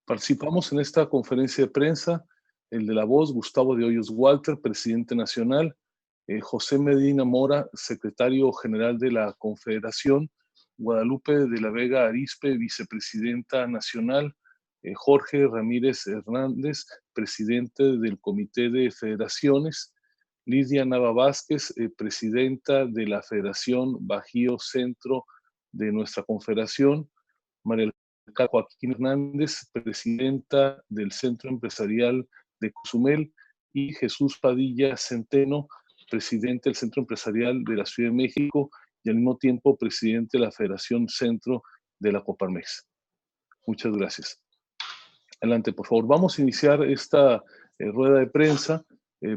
Participamos en esta conferencia de prensa, el de La Voz, Gustavo de Hoyos Walter, presidente nacional, José Medina Mora, secretario general de la Confederación, Guadalupe de la Vega Arizpe, vicepresidenta nacional, Jorge Ramírez Hernández, presidente del Comité de Federaciones, Lidia Nava Vázquez, presidenta de la Federación Bajío Centro de nuestra Confederación, María Joaquín Hernández, presidenta del Centro Empresarial de Cozumel, y Jesús Padilla Centeno, presidente del Centro Empresarial de la Ciudad de México y al mismo tiempo presidente de la Federación Centro de la Coparmex. Muchas gracias. Adelante, por favor. Vamos a iniciar esta rueda de prensa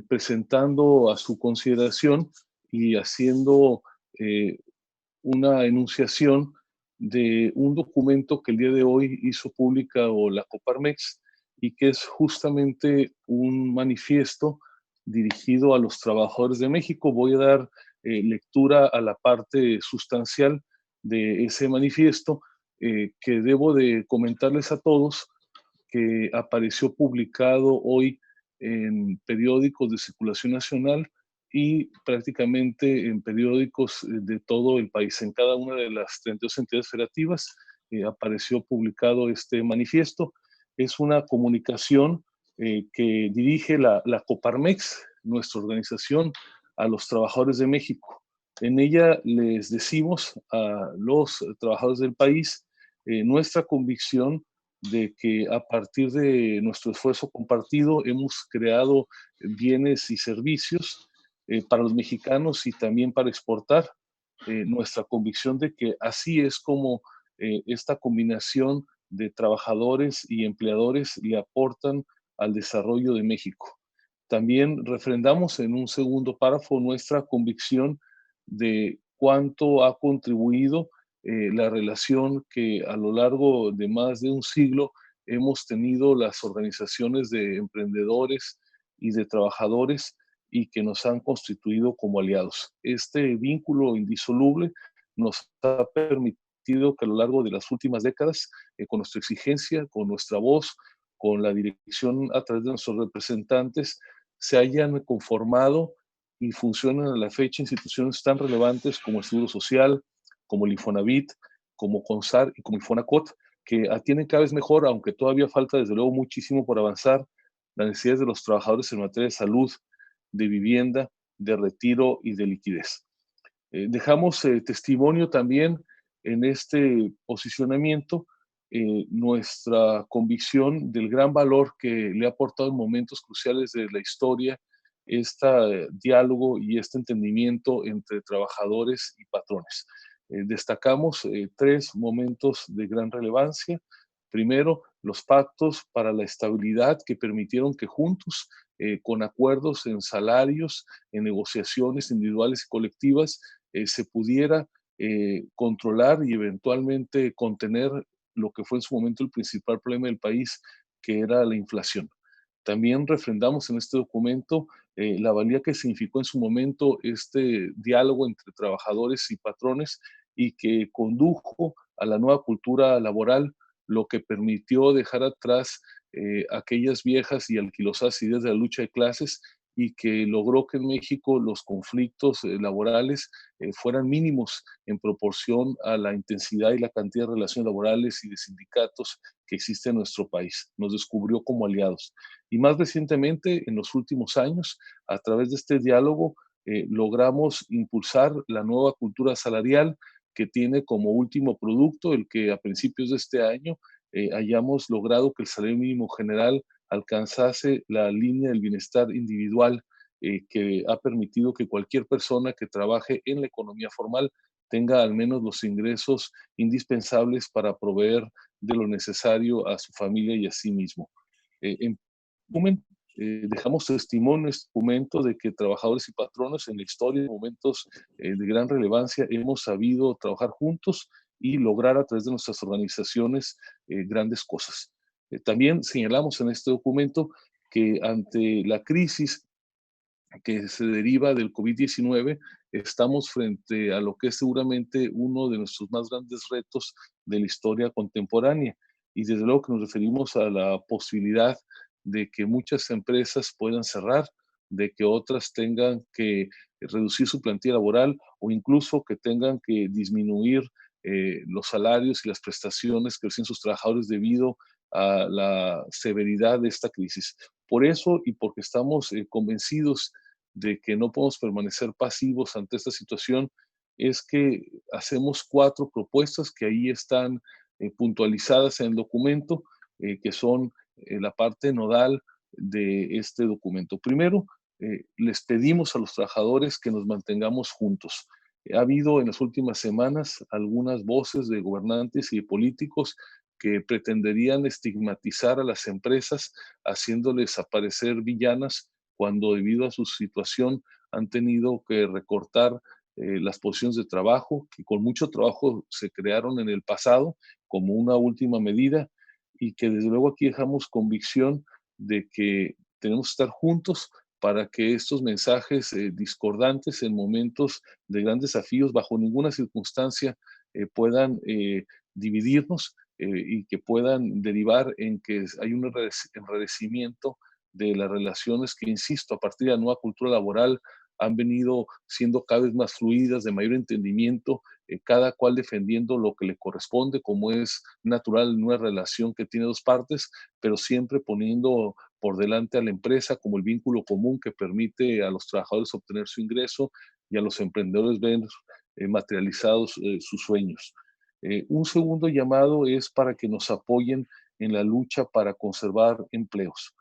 presentando a su consideración y haciendo una enunciación de un documento que el día de hoy hizo pública la Coparmex y que es justamente un manifiesto dirigido a los trabajadores de México. Voy a dar lectura a la parte sustancial de ese manifiesto que debo de comentarles a todos que apareció publicado hoy en periódicos de circulación nacional y prácticamente en periódicos de todo el país. En cada una de las 32 entidades federativas apareció publicado este manifiesto. Es una comunicación que dirige la Coparmex, nuestra organización, a los trabajadores de México. En ella les decimos a los trabajadores del país nuestra convicción de que a partir de nuestro esfuerzo compartido hemos creado bienes y servicios para los mexicanos y también para exportar. Nuestra convicción de que así es como esta combinación de trabajadores y empleadores le aportan al desarrollo de México. También refrendamos en un segundo párrafo nuestra convicción de cuánto ha contribuido la relación que a lo largo de más de un siglo hemos tenido las organizaciones de emprendedores y de trabajadores y que nos han constituido como aliados. Este vínculo indisoluble nos ha permitido que a lo largo de las últimas décadas, con nuestra exigencia, con nuestra voz, con la dirección a través de nuestros representantes, se hayan conformado y funcionan a la fecha instituciones tan relevantes como el Seguro Social, como el Infonavit, como CONSAR y como el Fonacot, que atienden cada vez mejor, aunque todavía falta desde luego muchísimo por avanzar, las necesidades de los trabajadores en materia de salud, de vivienda, de retiro y de liquidez. Dejamos testimonio también en este posicionamiento nuestra convicción del gran valor que le ha aportado en momentos cruciales de la historia este diálogo y este entendimiento entre trabajadores y patrones. Destacamos tres momentos de gran relevancia. Primero, los pactos para la estabilidad que permitieron que juntos, con acuerdos en salarios, en negociaciones individuales y colectivas, se pudiera controlar y eventualmente contener lo que fue en su momento el principal problema del país, que era la inflación. También refrendamos en este documento la valía que significó en su momento este diálogo entre trabajadores y patrones y que condujo a la nueva cultura laboral, lo que permitió dejar atrás aquellas viejas y alquilosas ideas de la lucha de clases y que logró que en México los conflictos laborales fueran mínimos en proporción a la intensidad y la cantidad de relaciones laborales y de sindicatos que existen en nuestro país. Nos descubrió como aliados. Y más recientemente, en los últimos años, a través de este diálogo, logramos impulsar la nueva cultura salarial que tiene como último producto el que a principios de este año hayamos logrado que el salario mínimo general alcanzase la línea del bienestar individual que ha permitido que cualquier persona que trabaje en la economía formal tenga al menos los ingresos indispensables para proveer de lo necesario a su familia y a sí mismo. En resumen, dejamos testimonio en este documento de que trabajadores y patronos en la historia, en momentos de gran relevancia, hemos sabido trabajar juntos y lograr a través de nuestras organizaciones grandes cosas. También señalamos en este documento que ante la crisis que se deriva del COVID-19, estamos frente a lo que es seguramente uno de nuestros más grandes retos de la historia contemporánea, y desde luego que nos referimos a la posibilidad de que muchas empresas puedan cerrar, de que otras tengan que reducir su plantilla laboral o incluso que tengan que disminuir los salarios y las prestaciones que reciben sus trabajadores debido a la severidad de esta crisis. Por eso y porque estamos convencidos de que no podemos permanecer pasivos ante esta situación, es que hacemos 4 propuestas que ahí están puntualizadas en el documento, que son la parte nodal de este documento. Primero, les pedimos a los trabajadores que nos mantengamos juntos. Ha habido en las últimas semanas algunas voces de gobernantes y de políticos que pretenderían estigmatizar a las empresas, haciéndoles aparecer villanas, cuando debido a su situación han tenido que recortar las posiciones de trabajo, que con mucho trabajo se crearon en el pasado como una última medida, y que desde luego aquí dejamos convicción de que tenemos que estar juntos para que estos mensajes discordantes en momentos de grandes desafíos bajo ninguna circunstancia puedan dividirnos y que puedan derivar en que hay un enrarecimiento de las relaciones que, insisto, a partir de la nueva cultura laboral han venido siendo cada vez más fluidas, de mayor entendimiento, cada cual defendiendo lo que le corresponde, como es natural en una relación que tiene dos partes, pero siempre poniendo por delante a la empresa como el vínculo común que permite a los trabajadores obtener su ingreso y a los emprendedores ver materializados sus sueños. Un segundo llamado es para que nos apoyen en la lucha para conservar empleos.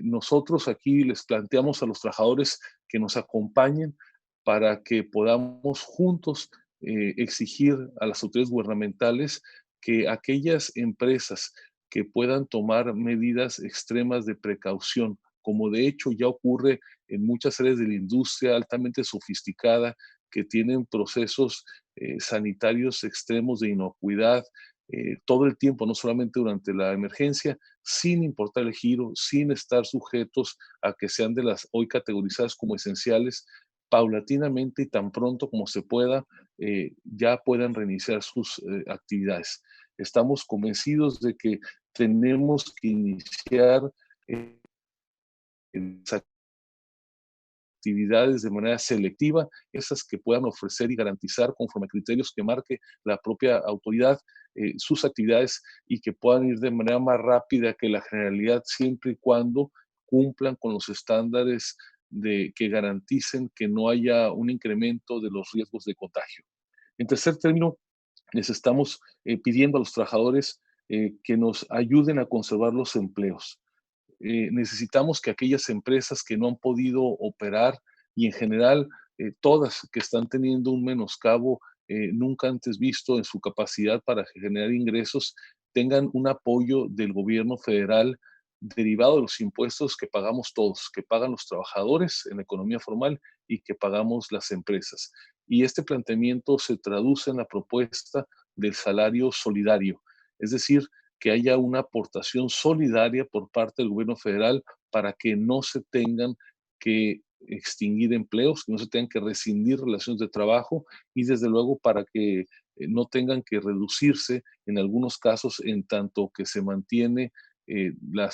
Nosotros aquí les planteamos a los trabajadores que nos acompañen para que podamos juntos exigir a las autoridades gubernamentales que aquellas empresas que puedan tomar medidas extremas de precaución, como de hecho ya ocurre en muchas áreas de la industria altamente sofisticada, que tienen procesos sanitarios extremos de inocuidad todo el tiempo, no solamente durante la emergencia, sin importar el giro, sin estar sujetos a que sean de las hoy categorizadas como esenciales, paulatinamente y tan pronto como se pueda, ya puedan reiniciar sus actividades. Estamos convencidos de que tenemos que iniciar eh, actividades de manera selectiva, esas que puedan ofrecer y garantizar conforme a criterios que marque la propia autoridad sus actividades y que puedan ir de manera más rápida que la generalidad siempre y cuando cumplan con los estándares que garanticen que no haya un incremento de los riesgos de contagio. En tercer término, les estamos pidiendo a los trabajadores que nos ayuden a conservar los empleos. Necesitamos que aquellas empresas que no han podido operar y en general todas que están teniendo un menoscabo nunca antes visto en su capacidad para generar ingresos, tengan un apoyo del gobierno federal derivado de los impuestos que pagamos todos, que pagan los trabajadores en la economía formal y que pagamos las empresas. Y este planteamiento se traduce en la propuesta del salario solidario, es decir, que haya una aportación solidaria por parte del gobierno federal para que no se tengan que extinguir empleos, que no se tengan que rescindir relaciones de trabajo y desde luego para que no tengan que reducirse en algunos casos en tanto que se mantiene la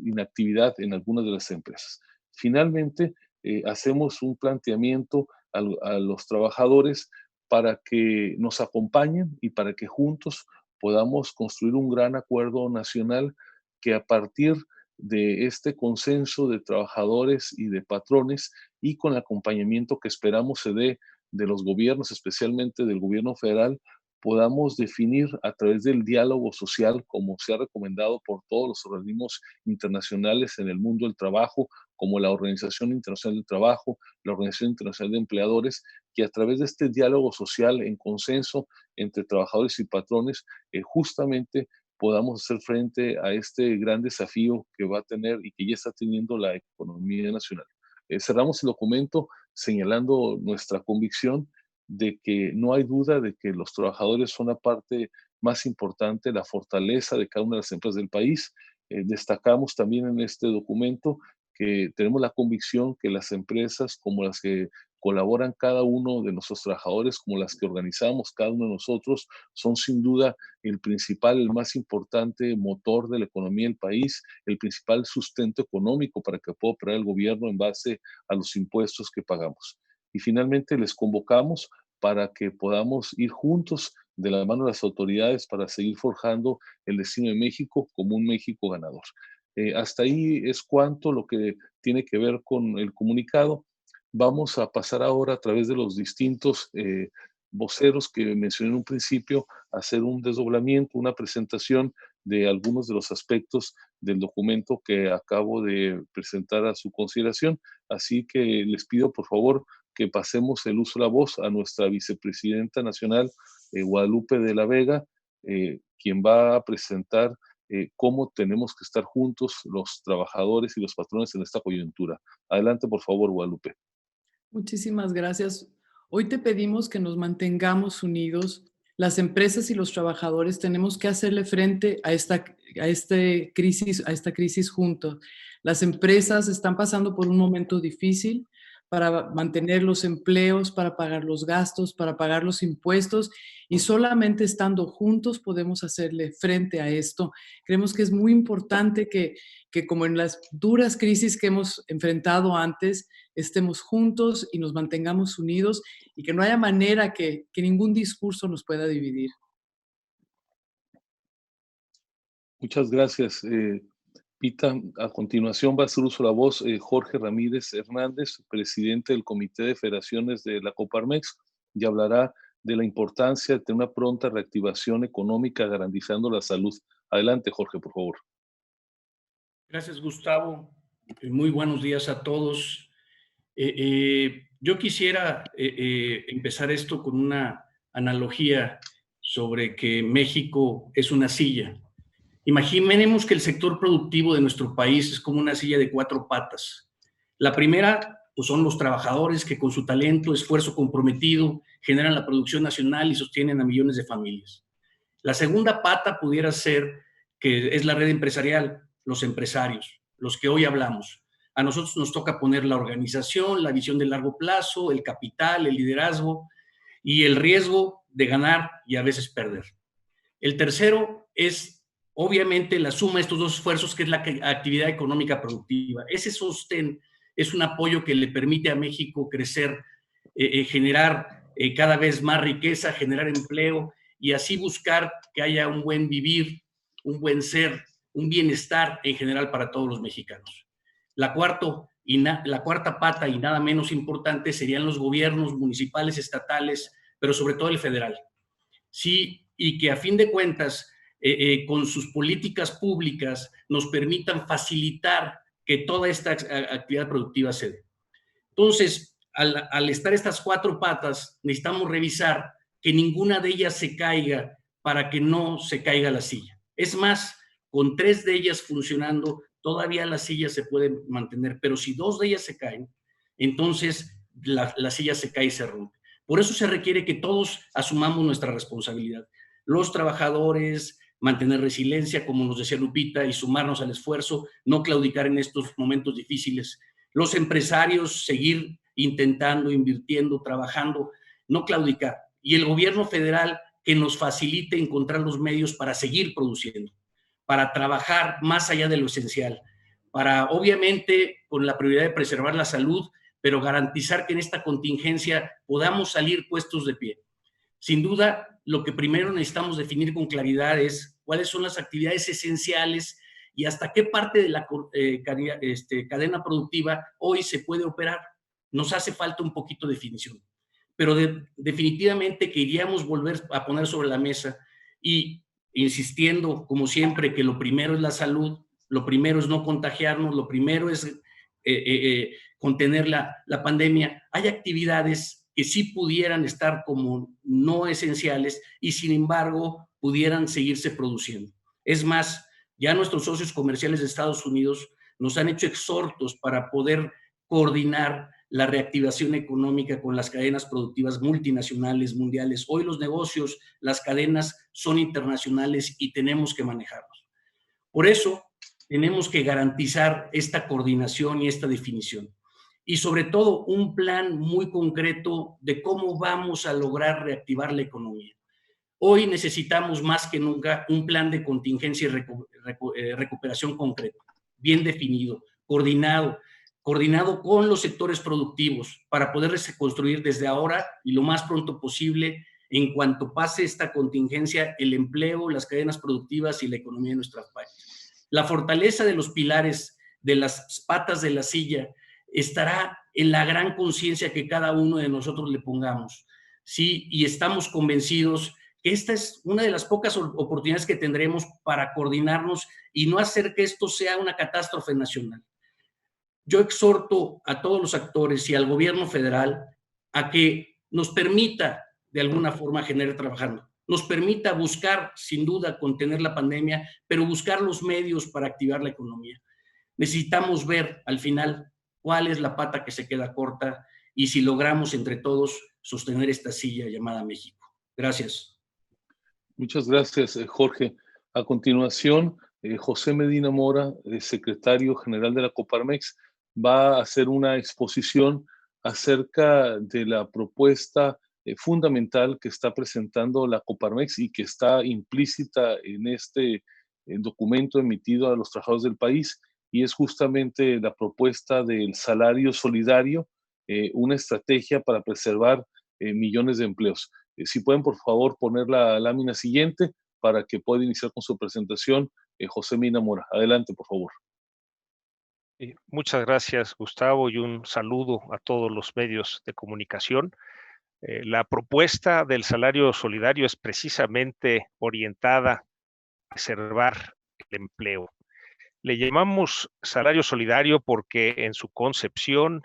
inactividad en algunas de las empresas. Finalmente, hacemos un planteamiento a los trabajadores para que nos acompañen y para que juntos podamos construir un gran acuerdo nacional que a partir de este consenso de trabajadores y de patrones y con el acompañamiento que esperamos se dé de los gobiernos, especialmente del gobierno federal, podamos definir a través del diálogo social, como se ha recomendado por todos los organismos internacionales en el mundo del trabajo, como la Organización Internacional del Trabajo, la Organización Internacional de Empleadores, que a través de este diálogo social en consenso entre trabajadores y patrones, justamente podamos hacer frente a este gran desafío que va a tener y que ya está teniendo la economía nacional. Cerramos el documento señalando nuestra convicción de que no hay duda de que los trabajadores son la parte más importante, la fortaleza de cada una de las empresas del país. Destacamos también en este documento que tenemos la convicción que las empresas como las que colaboran cada uno de nuestros trabajadores, como las que organizamos cada uno de nosotros, son sin duda el principal, el más importante motor de la economía del país, el principal sustento económico para que pueda operar el gobierno en base a los impuestos que pagamos. Y finalmente les convocamos para que podamos ir juntos de la mano de las autoridades para seguir forjando el destino de México como un México ganador. Hasta ahí es cuanto lo que tiene que ver con el comunicado. Vamos a pasar ahora a través de los distintos voceros que mencioné en un principio, a hacer un desdoblamiento, una presentación de algunos de los aspectos del documento que acabo de presentar a su consideración. Así que les pido, por favor, que pasemos el uso de la voz a nuestra vicepresidenta nacional, Guadalupe de la Vega, quien va a presentar cómo tenemos que estar juntos los trabajadores y los patrones en esta coyuntura. Adelante, por favor, Guadalupe. Muchísimas gracias. Hoy te pedimos que nos mantengamos unidos. Las empresas y los trabajadores tenemos que hacerle frente a esta crisis juntos. Las empresas están pasando por un momento difícil para mantener los empleos, para pagar los gastos, para pagar los impuestos, y solamente estando juntos podemos hacerle frente a esto. Creemos que es muy importante que como en las duras crisis que hemos enfrentado antes, estemos juntos y nos mantengamos unidos y que no haya manera que ningún discurso nos pueda dividir. Muchas gracias, Pita. A continuación va a hacer uso de la voz Jorge Ramírez Hernández, presidente del Comité de Federaciones de la Coparmex, y hablará de la importancia de tener una pronta reactivación económica garantizando la salud. Adelante, Jorge, por favor. Gracias, Gustavo. Muy buenos días a todos. Yo quisiera empezar esto con una analogía sobre que México es una silla. Imaginemos que el sector productivo de nuestro país es como una silla de 4 patas. La primera, pues, son los trabajadores que con su talento, esfuerzo comprometido generan la producción nacional y sostienen a millones de familias. La segunda pata pudiera ser que es la red empresarial, los empresarios, los que hoy hablamos. A nosotros nos toca poner la organización, la visión de largo plazo, el capital, el liderazgo y el riesgo de ganar y a veces perder. El tercero es, obviamente, la suma de estos dos esfuerzos, que es la actividad económica productiva. Ese sostén es un apoyo que le permite a México crecer, generar cada vez más riqueza, generar empleo y así buscar que haya un buen vivir, un buen ser, un bienestar en general para todos los mexicanos. La cuarta pata, y nada menos importante, serían los gobiernos municipales, estatales, pero sobre todo el federal. Sí, y que a fin de cuentas, con sus políticas públicas, nos permitan facilitar que toda esta actividad productiva se dé. Entonces, al estar estas 4 patas, necesitamos revisar que ninguna de ellas se caiga para que no se caiga la silla. Es más, con 3 de ellas funcionando, todavía la silla se puede mantener, pero si 2 de ellas se caen, entonces la silla se cae y se rompe. Por eso se requiere que todos asumamos nuestra responsabilidad. Los trabajadores, mantener resiliencia, como nos decía Lupita, y sumarnos al esfuerzo, no claudicar en estos momentos difíciles. Los empresarios, seguir intentando, invirtiendo, trabajando, no claudicar. Y el gobierno federal, que nos facilite encontrar los medios para seguir produciendo, para trabajar más allá de lo esencial, para, obviamente, con la prioridad de preservar la salud, pero garantizar que en esta contingencia podamos salir puestos de pie. Sin duda, lo que primero necesitamos definir con claridad es cuáles son las actividades esenciales y hasta qué parte de la cadena productiva hoy se puede operar. Nos hace falta un poquito de definición, pero definitivamente queríamos volver a poner sobre la mesa y insistiendo, como siempre, que lo primero es la salud, lo primero es no contagiarnos, lo primero es contener la pandemia. Hay actividades que sí pudieran estar como no esenciales y sin embargo pudieran seguirse produciendo. Es más, ya nuestros socios comerciales de Estados Unidos nos han hecho exhortos para poder coordinar la reactivación económica con las cadenas productivas multinacionales, mundiales. Hoy los negocios, las cadenas son internacionales y tenemos que manejarlos. Por eso tenemos que garantizar esta coordinación y esta definición. y sobre todo un plan muy concreto de cómo vamos a lograr reactivar la economía. Hoy necesitamos más que nunca un plan de contingencia y recuperación concreto, bien definido, coordinado con los sectores productivos para poder reconstruir desde ahora y lo más pronto posible, en cuanto pase esta contingencia, el empleo, las cadenas productivas y la economía de nuestro país. La fortaleza de los pilares, de las patas de la silla, estará en la gran conciencia que cada uno de nosotros le pongamos, ¿sí? Y estamos convencidos que esta es una de las pocas oportunidades que tendremos para coordinarnos y no hacer que esto sea una catástrofe nacional. Yo exhorto a todos los actores y al gobierno federal a que nos permita de alguna forma generar trabajando, nos permita buscar, sin duda, contener la pandemia, pero buscar los medios para activar la economía. Necesitamos ver al final cuál es la pata que se queda corta y si logramos entre todos sostener esta silla llamada México. Gracias. Muchas gracias, Jorge. A continuación, José Medina Mora, secretario general de la Coparmex, va a hacer una exposición acerca de la propuesta fundamental que está presentando la Coparmex y que está implícita en este documento emitido a los trabajadores del país, y es justamente la propuesta del salario solidario, una estrategia para preservar millones de empleos. Si pueden, por favor, poner la lámina siguiente para que pueda iniciar con su presentación José Medina Mora. Adelante, por favor. Muchas gracias, Gustavo, y un saludo a todos los medios de comunicación. La propuesta del salario solidario es precisamente orientada a preservar el empleo. Le llamamos salario solidario porque en su concepción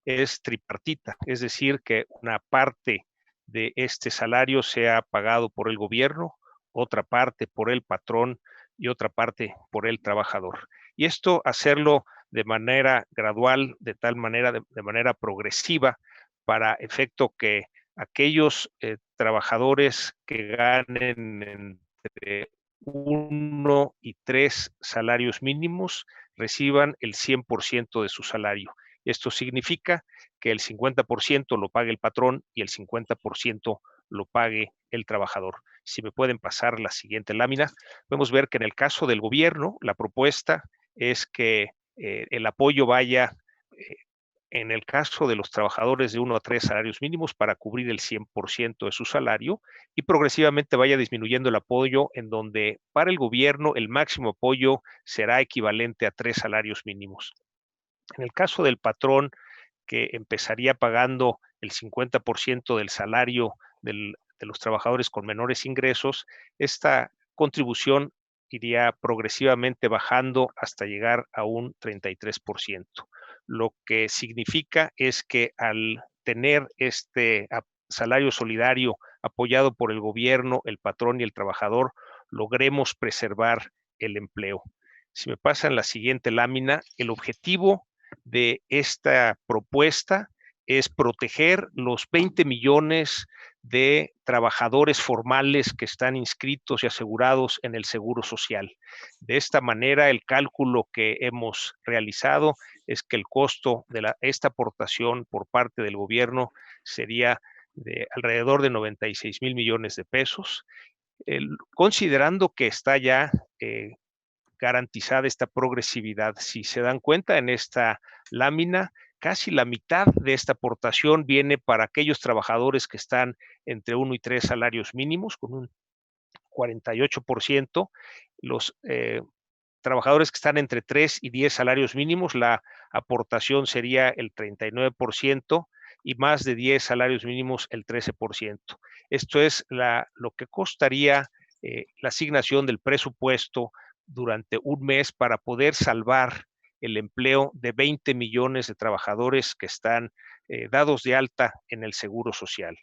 es tripartita, es decir, que una parte de este salario sea pagado por el gobierno, otra parte por el patrón y otra parte por el trabajador. Y esto hacerlo de manera gradual, de tal manera, de manera progresiva, para efecto que aquellos trabajadores que ganen entre 1 y 3 salarios mínimos reciban el 100% de su salario. Esto significa que el 50% lo pague el patrón y el 50% lo pague el trabajador. Si me pueden pasar la siguiente lámina, podemos ver que en el caso del gobierno, la propuesta es que el apoyo vaya, en el caso de los trabajadores, de 1 a 3 salarios mínimos para cubrir el 100% de su salario, y progresivamente vaya disminuyendo el apoyo, en donde para el gobierno el máximo apoyo será equivalente a 3 salarios mínimos. En el caso del patrón, que empezaría pagando el 50% del salario de los trabajadores con menores ingresos, esta contribución iría progresivamente bajando hasta llegar a un 33%. Lo que significa es que al tener este salario solidario apoyado por el gobierno, el patrón y el trabajador, logremos preservar el empleo. Si me pasan la siguiente lámina, el objetivo de esta propuesta es proteger los 20 millones de trabajadores formales que están inscritos y asegurados en el Seguro Social. De esta manera, el cálculo que hemos realizado es que el costo de esta aportación por parte del gobierno sería de alrededor de 96,000 millones de pesos, considerando que está ya garantizada esta progresividad. Si se dan cuenta en esta lámina, casi la mitad de esta aportación viene para aquellos trabajadores que están entre 1 y 3 salarios mínimos, con un 48%. Los trabajadores que están entre 3 y 10 salarios mínimos, la aportación sería el 39%, y más de 10 salarios mínimos el 13%. Esto es lo que costaría la asignación del presupuesto durante un mes para poder salvar el empleo de 20 millones de trabajadores que están dados de alta en el Seguro Social.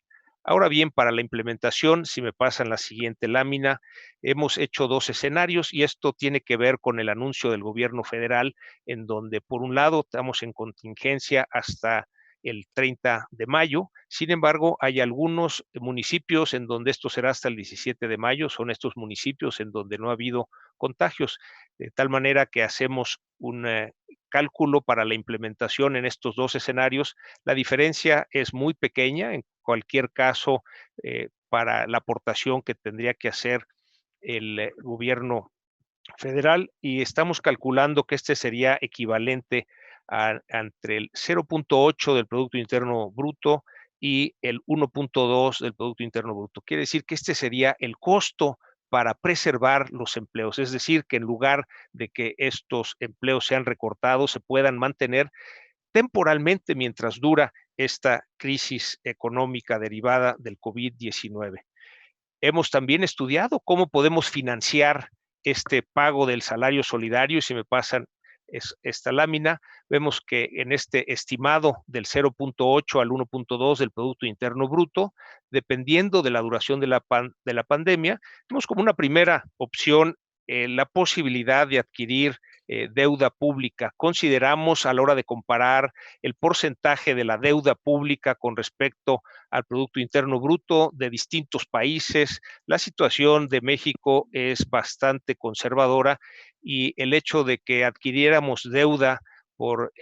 Ahora bien, para la implementación, si me pasan la siguiente lámina, hemos hecho 2 escenarios, y esto tiene que ver con el anuncio del gobierno federal, en donde por un lado estamos en contingencia hasta el 30 de mayo. Sin embargo, hay algunos municipios en donde esto será hasta el 17 de mayo. Son estos municipios en donde no ha habido contagios, de tal manera que hacemos un cálculo para la implementación en estos dos escenarios, la diferencia es muy pequeña. En cualquier caso, para la aportación que tendría que hacer el gobierno federal, y estamos calculando que este sería equivalente entre el 0.8 del Producto Interno Bruto y el 1.2 del Producto Interno Bruto. Quiere decir que este sería el costo para preservar los empleos, es decir, que en lugar de que estos empleos sean recortados, se puedan mantener temporalmente mientras dura esta crisis económica derivada del COVID-19. Hemos también estudiado cómo podemos financiar este pago del salario solidario, y si me pasan esta lámina, vemos que en este estimado del 0.8 al 1.2 del Producto Interno Bruto, dependiendo de la duración de la pandemia, vemos como una primera opción la posibilidad de adquirir deuda pública. Consideramos, a la hora de comparar el porcentaje de la deuda pública con respecto al Producto Interno Bruto de distintos países, la situación de México es bastante conservadora, y el hecho de que adquiriéramos deuda por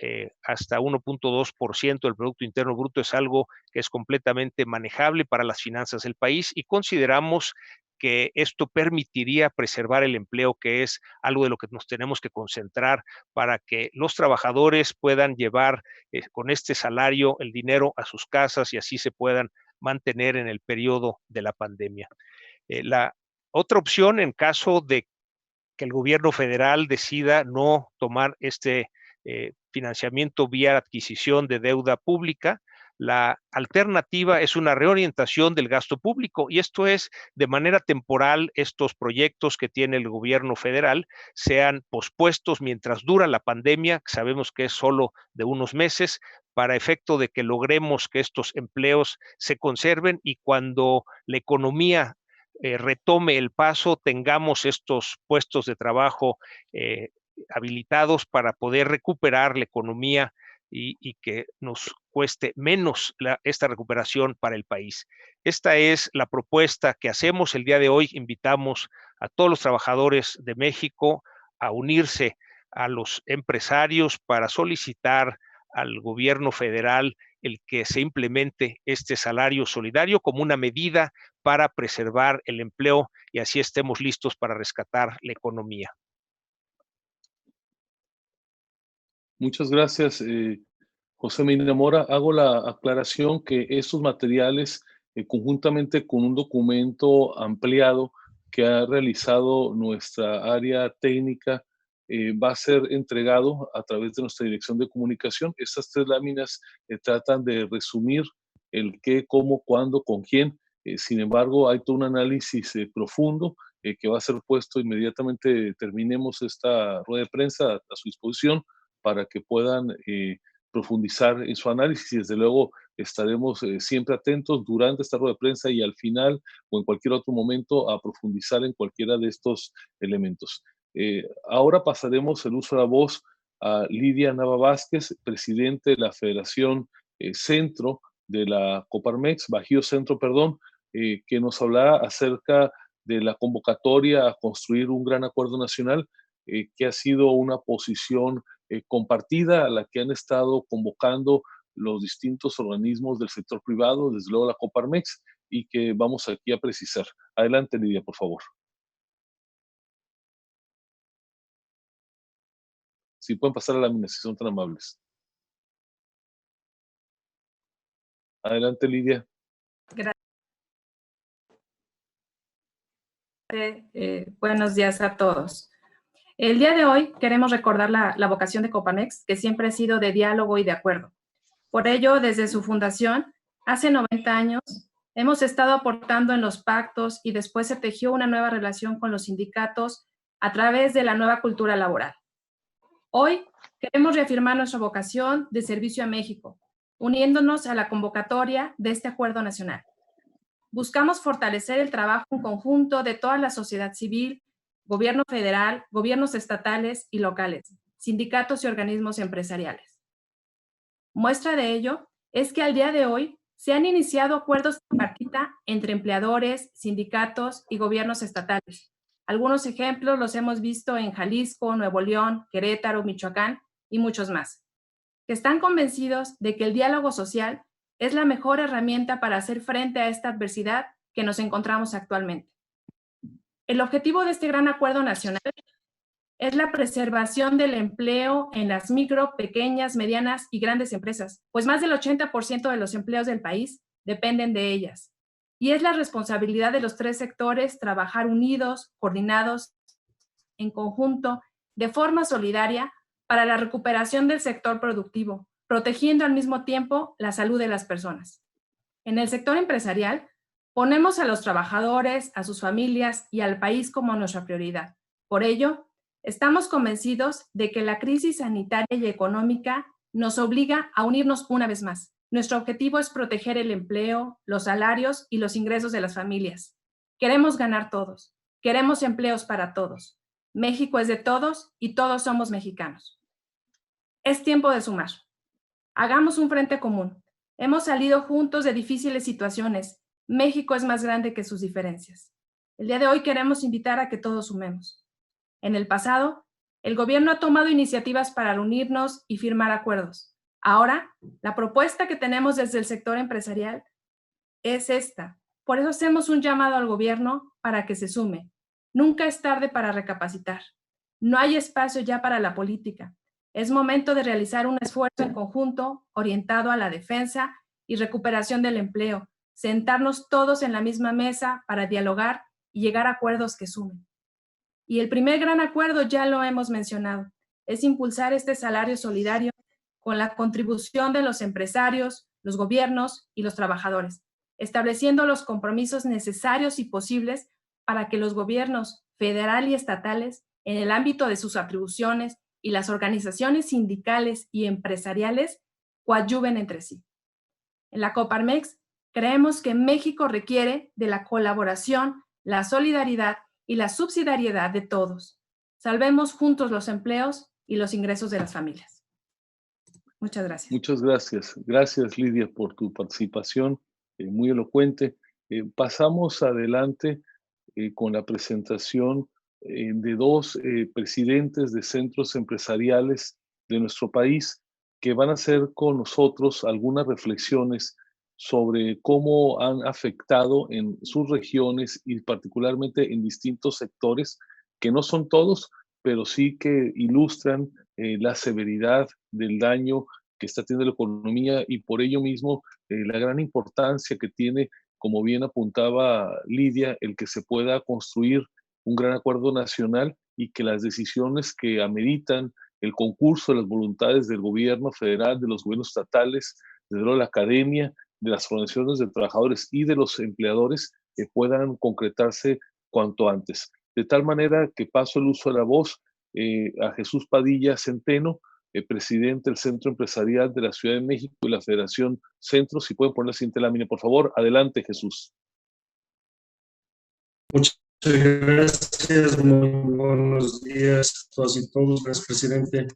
hasta 1.2% del Producto Interno Bruto es algo que es completamente manejable para las finanzas del país, y consideramos que esto permitiría preservar el empleo, que es algo de lo que nos tenemos que concentrar para que los trabajadores puedan llevar con este salario el dinero a sus casas y así se puedan mantener en el periodo de la pandemia. La otra opción, en caso de que el gobierno federal decida no tomar este financiamiento vía adquisición de deuda pública, la alternativa es una reorientación del gasto público, y esto es de manera temporal. Estos proyectos que tiene el gobierno federal sean pospuestos mientras dura la pandemia, que sabemos que es solo de unos meses, para efecto de que logremos que estos empleos se conserven, y cuando la economía retome el paso, tengamos estos puestos de trabajo habilitados para poder recuperar la economía y que nos cueste menos esta recuperación para el país. Esta es la propuesta que hacemos el día de hoy. Invitamos a todos los trabajadores de México a unirse a los empresarios para solicitar al gobierno federal el que se implemente este salario solidario como una medida para preservar el empleo y así estemos listos para rescatar la economía. Muchas gracias, José Medina Mora. Hago la aclaración que estos materiales, conjuntamente con un documento ampliado que ha realizado nuestra área técnica, va a ser entregado a través de nuestra dirección de comunicación. Estas 3 láminas tratan de resumir el qué, cómo, cuándo, con quién. Sin embargo, hay todo un análisis profundo que va a ser puesto inmediatamente terminemos esta rueda de prensa a su disposición para que puedan profundizar en su análisis, y desde luego estaremos siempre atentos durante esta rueda de prensa y al final o en cualquier otro momento a profundizar en cualquiera de estos elementos. Ahora pasaremos el uso de la voz a Lidia Nava Vázquez, presidente de la Federación Centro de la Coparmex, Bajío Centro, perdón, que nos hablará acerca de la convocatoria a construir un gran acuerdo nacional, que ha sido una posición compartida a la que han estado convocando los distintos organismos del sector privado, desde luego la Coparmex, y que vamos aquí a precisar. Adelante, Lidia, por favor. Si pueden pasar a la lámina, si son tan amables. Adelante, Lidia. Gracias. Buenos días a todos. El día de hoy queremos recordar la vocación de Coparmex, que siempre ha sido de diálogo y de acuerdo. Por ello, desde su fundación, hace 90 años, hemos estado aportando en los pactos y después se tejió una nueva relación con los sindicatos a través de la nueva cultura laboral. Hoy queremos reafirmar nuestra vocación de servicio a México, uniéndonos a la convocatoria de este acuerdo nacional. Buscamos fortalecer el trabajo en conjunto de toda la sociedad civil, gobierno federal, gobiernos estatales y locales, sindicatos y organismos empresariales. Muestra de ello es que al día de hoy se han iniciado acuerdos tripartita entre empleadores, sindicatos y gobiernos estatales. Algunos ejemplos los hemos visto en Jalisco, Nuevo León, Querétaro, Michoacán y muchos más, que están convencidos de que el diálogo social es la mejor herramienta para hacer frente a esta adversidad que nos encontramos actualmente. El objetivo de este gran acuerdo nacional es la preservación del empleo en las micro, pequeñas, medianas y grandes empresas, pues más del 80% de los empleos del país dependen de ellas. Y es la responsabilidad de los tres sectores trabajar unidos, coordinados, en conjunto, de forma solidaria, para la recuperación del sector productivo, protegiendo al mismo tiempo la salud de las personas. En el sector empresarial, ponemos a los trabajadores, a sus familias y al país como nuestra prioridad. Por ello, estamos convencidos de que la crisis sanitaria y económica nos obliga a unirnos una vez más. Nuestro objetivo es proteger el empleo, los salarios y los ingresos de las familias. Queremos ganar todos. Queremos empleos para todos. México es de todos y todos somos mexicanos. Es tiempo de sumar. Hagamos un frente común. Hemos salido juntos de difíciles situaciones. México es más grande que sus diferencias. El día de hoy queremos invitar a que todos sumemos. En el pasado, el gobierno ha tomado iniciativas para unirnos y firmar acuerdos. Ahora, la propuesta que tenemos desde el sector empresarial es esta. Por eso hacemos un llamado al gobierno para que se sume. Nunca es tarde para recapacitar. No hay espacio ya para la política. Es momento de realizar un esfuerzo en conjunto orientado a la defensa y recuperación del empleo, sentarnos todos en la misma mesa para dialogar y llegar a acuerdos que sumen. Y el primer gran acuerdo ya lo hemos mencionado, es impulsar este salario solidario con la contribución de los empresarios, los gobiernos y los trabajadores, estableciendo los compromisos necesarios y posibles para que los gobiernos federal y estatales, en el ámbito de sus atribuciones, y las organizaciones sindicales y empresariales coadyuven entre sí. En la Coparmex creemos que México requiere de la colaboración, la solidaridad y la subsidiariedad de todos. Salvemos juntos los empleos y los ingresos de las familias. Muchas gracias. Muchas gracias. Gracias, Lidia, por tu participación, muy elocuente. Pasamos adelante con la presentación de dos presidentes de centros empresariales de nuestro país que van a hacer con nosotros algunas reflexiones sobre cómo han afectado en sus regiones y particularmente en distintos sectores, que no son todos, pero sí que ilustran la severidad del daño que está teniendo la economía y por ello mismo la gran importancia que tiene, como bien apuntaba Lidia, el que se pueda construir un gran acuerdo nacional y que las decisiones que ameritan el concurso de las voluntades del gobierno federal, de los gobiernos estatales, de la academia, de las organizaciones de trabajadores y de los empleadores puedan concretarse cuanto antes. De tal manera que paso el uso de la voz a Jesús Padilla Centeno, presidente del Centro Empresarial de la Ciudad de México y la Federación Centro. Si pueden poner la siguiente lámina, por favor. Adelante, Jesús. Muchas gracias, muy buenos días a todas y todos. Gracias, presidente.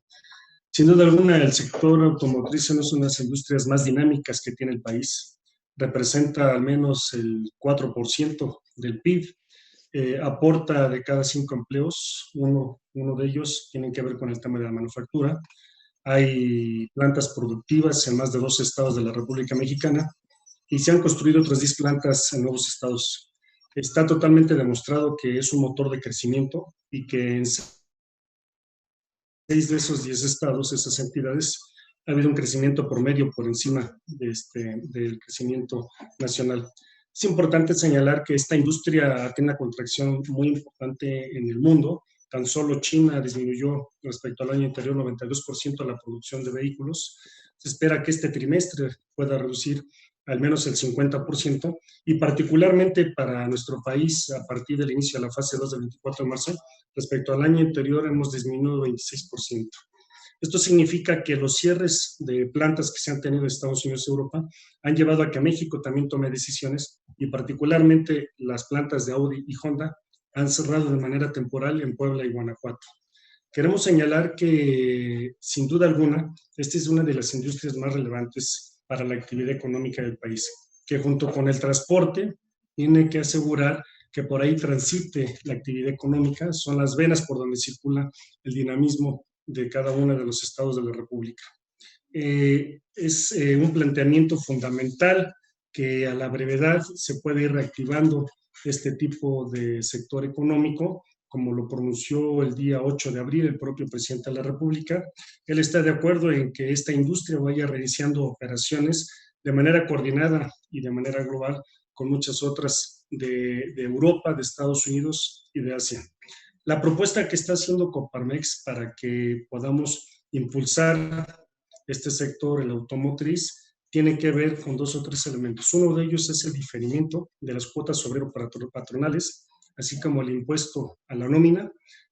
Sin duda alguna, el sector automotriz es una de las industrias más dinámicas que tiene el país. Representa al menos el 4% del PIB. Aporta de cada 5 empleos, uno de ellos tiene que ver con el tema de la manufactura. Hay plantas productivas en más de 12 estados de la República Mexicana y se han construido otras 10 plantas en nuevos estados. Está totalmente demostrado que es un motor de crecimiento y que en 6 de esos 10 estados, esas entidades, ha habido un crecimiento promedio por encima del crecimiento nacional. Es importante señalar que esta industria tiene una contracción muy importante en el mundo. Tan solo China disminuyó respecto al año anterior 92% la producción de vehículos. Se espera que este trimestre pueda reducir al menos el 50%, y particularmente para nuestro país, a partir del inicio de la fase 2 del 24 de marzo, respecto al año anterior hemos disminuido 26%. Esto significa que los cierres de plantas que se han tenido en Estados Unidos y Europa han llevado a que México también tome decisiones, y particularmente las plantas de Audi y Honda han cerrado de manera temporal en Puebla y Guanajuato. Queremos señalar que, sin duda alguna, esta es una de las industrias más relevantes para la actividad económica del país, que junto con el transporte tiene que asegurar que por ahí transite la actividad económica, son las venas por donde circula el dinamismo de cada uno de los estados de la República. Es un planteamiento fundamental que a la brevedad se puede ir reactivando este tipo de sector económico, como lo pronunció el día 8 de abril el propio presidente de la República. Él está de acuerdo en que esta industria vaya reiniciando operaciones de manera coordinada y de manera global con muchas otras de Europa, de Estados Unidos y de Asia. La propuesta que está haciendo Coparmex para que podamos impulsar este sector, el automotriz, tiene que ver con 2 o 3 elementos. Uno de ellos es el diferimiento de las cuotas obrero-patronales, así como el impuesto a la nómina,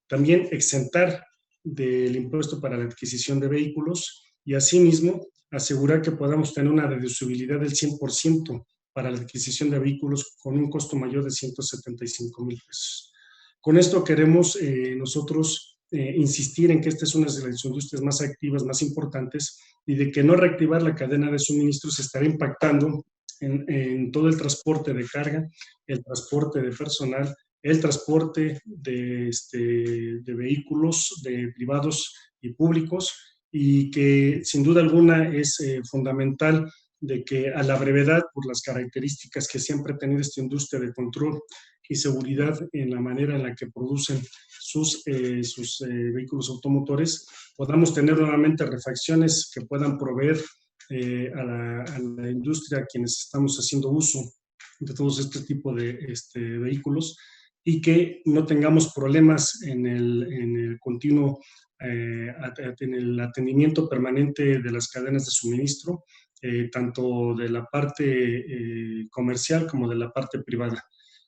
también exentar del impuesto para la adquisición de vehículos y asimismo asegurar que podamos tener una deducibilidad del 100% para la adquisición de vehículos con un costo mayor de 175,000 pesos. Con esto queremos nosotros insistir en que esta es una de las industrias más activas, más importantes, y de que no reactivar la cadena de suministros estará impactando en todo el transporte de carga, el transporte de personal, el transporte de vehículos de privados y públicos, y que sin duda alguna es fundamental de que a la brevedad, por las características que siempre ha tenido esta industria de control y seguridad en la manera en la que producen sus vehículos automotores, podamos tener nuevamente refacciones que puedan proveer a la industria, a quienes estamos haciendo uso de todos este tipo de vehículos, y que no tengamos problemas en el continuo, en el atendimiento permanente de las cadenas de suministro, tanto de la parte comercial como de la parte privada.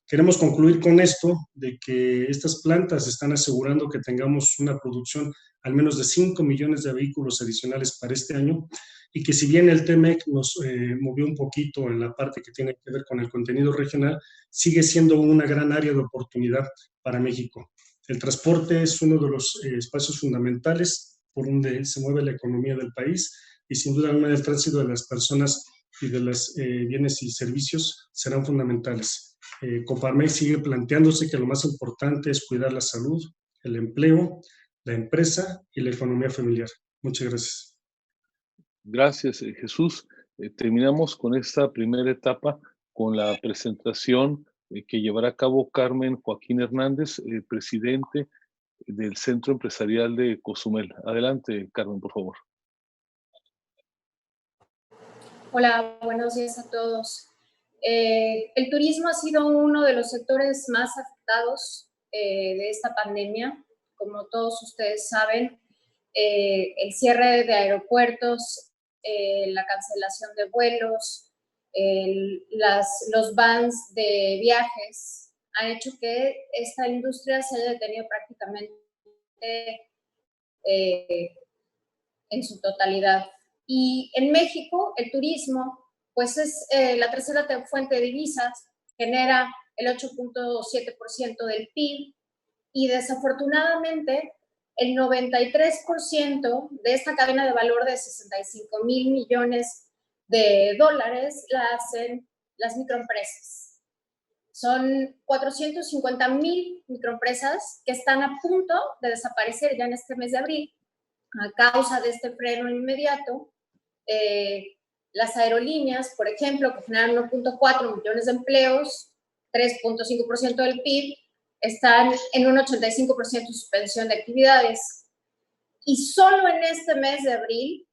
Queremos concluir con esto, de que estas plantas están asegurando que tengamos una producción al menos de 5 millones de vehículos adicionales para este año, y que si bien el TMEC nos movió un poquito en la parte que tiene que ver con el contenido regional, sigue siendo una gran área de oportunidad para México. El transporte es uno de los espacios fundamentales por donde se mueve la economía del país, y sin duda alguna el tránsito de las personas y de los bienes y servicios serán fundamentales. Coparmex sigue planteándose que lo más importante es cuidar la salud, el empleo, la empresa y la economía familiar. Muchas gracias. Gracias, Jesús. Terminamos con esta primera etapa con la presentación que llevará a cabo Carmen Joaquín Hernández, presidente del Centro Empresarial de Cozumel. Adelante, Carmen, por favor. Hola, buenos días a todos. El turismo ha sido uno de los sectores más afectados de esta pandemia. Como todos ustedes saben, el cierre de aeropuertos, la cancelación de vuelos, los bans de viajes han hecho que esta industria se haya detenido prácticamente en su totalidad. Y en México, el turismo, pues es la tercera fuente de divisas, genera el 8.7% del PIB, y desafortunadamente el 93% de esta cadena de valor de 65,000 millones de dólares la hacen las microempresas. Son 450,000 microempresas que están a punto de desaparecer ya en este mes de abril a causa de este freno inmediato. Las aerolíneas, por ejemplo, que generan 1.4 millones de empleos, 3.5% del PIB, están en un 85% de suspensión de actividades. Y solo en este mes de abril,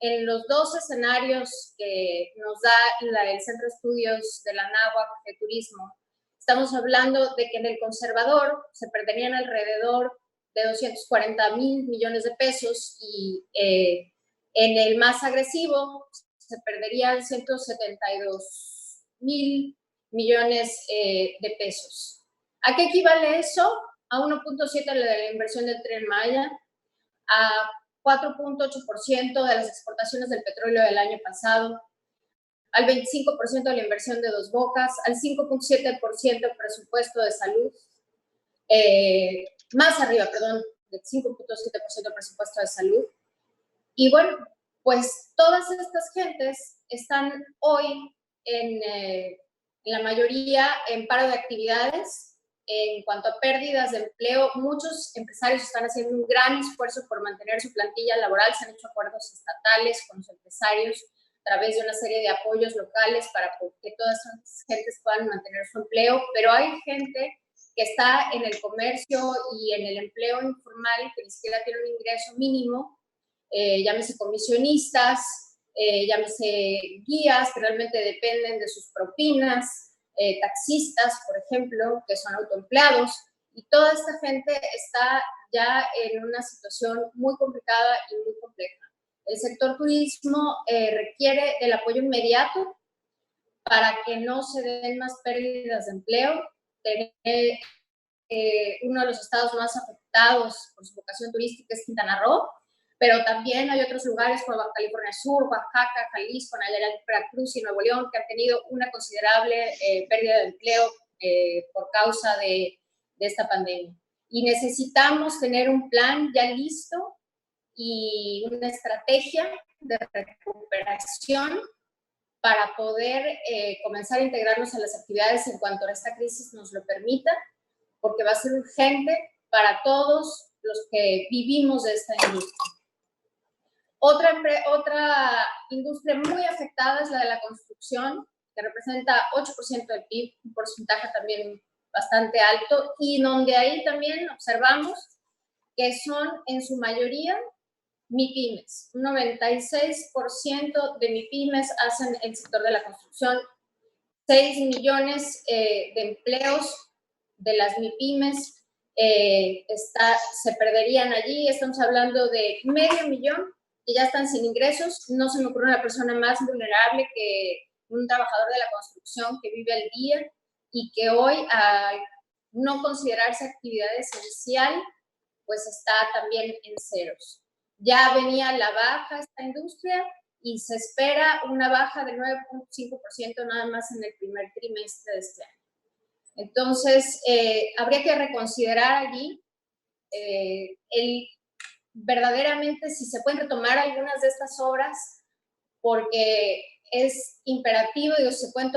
en los 2 escenarios que nos da el Centro de Estudios de la Anáhuac de Turismo, estamos hablando de que en el conservador se perderían alrededor de 240,000 millones de pesos, y en el más agresivo se perderían 172,000 millones de pesos. ¿A qué equivale eso? A 1.7% de la inversión del Tren Maya, a 4.8% de las exportaciones del petróleo del año pasado, al 25% de la inversión de Dos Bocas, al 5.7% del presupuesto de salud, más arriba, perdón, del 5.7% del presupuesto de salud. Y bueno, pues todas estas gentes están hoy en la mayoría en paro de actividades, En cuanto a pérdidas de empleo, muchos empresarios están haciendo un gran esfuerzo por mantener su plantilla laboral. Se han hecho acuerdos estatales con los empresarios a través de una serie de apoyos locales para que todas esas gentes puedan mantener su empleo, pero hay gente que está en el comercio y en el empleo informal que ni siquiera tiene un ingreso mínimo, llámese comisionistas, llámese guías que realmente dependen de sus propinas, taxistas, por ejemplo, que son autoempleados, y toda esta gente está ya en una situación muy complicada y muy compleja. El sector turismo requiere del apoyo inmediato para que no se den más pérdidas de empleo. Uno de los estados más afectados por su vocación turística es Quintana Roo, pero también hay otros lugares como Baja California Sur, Oaxaca, Jalisco, Nayarit, Veracruz y Nuevo León que han tenido una considerable pérdida de empleo por causa de esta pandemia. Y necesitamos tener un plan ya listo y una estrategia de recuperación para poder comenzar a integrarnos a las actividades en cuanto a esta crisis nos lo permita, porque va a ser urgente para todos los que vivimos de esta industria. Otra industria muy afectada es la de la construcción, que representa 8% del PIB, un porcentaje también bastante alto, y donde ahí también observamos que son en su mayoría MIPYMES. Un 96% de MIPYMES hacen el sector de la construcción. 6 millones de empleos de las MIPYMES se perderían allí. Estamos hablando de 500,000 que ya están sin ingresos. No se me ocurre una persona más vulnerable que un trabajador de la construcción que vive al día y que hoy, al no considerarse actividad esencial, pues está también en ceros. Ya venía la baja esta industria y se espera una baja del 9.5% nada más en el primer trimestre de este año. Entonces, habría que reconsiderar allí verdaderamente si se pueden retomar algunas de estas obras, porque es imperativo, se pueden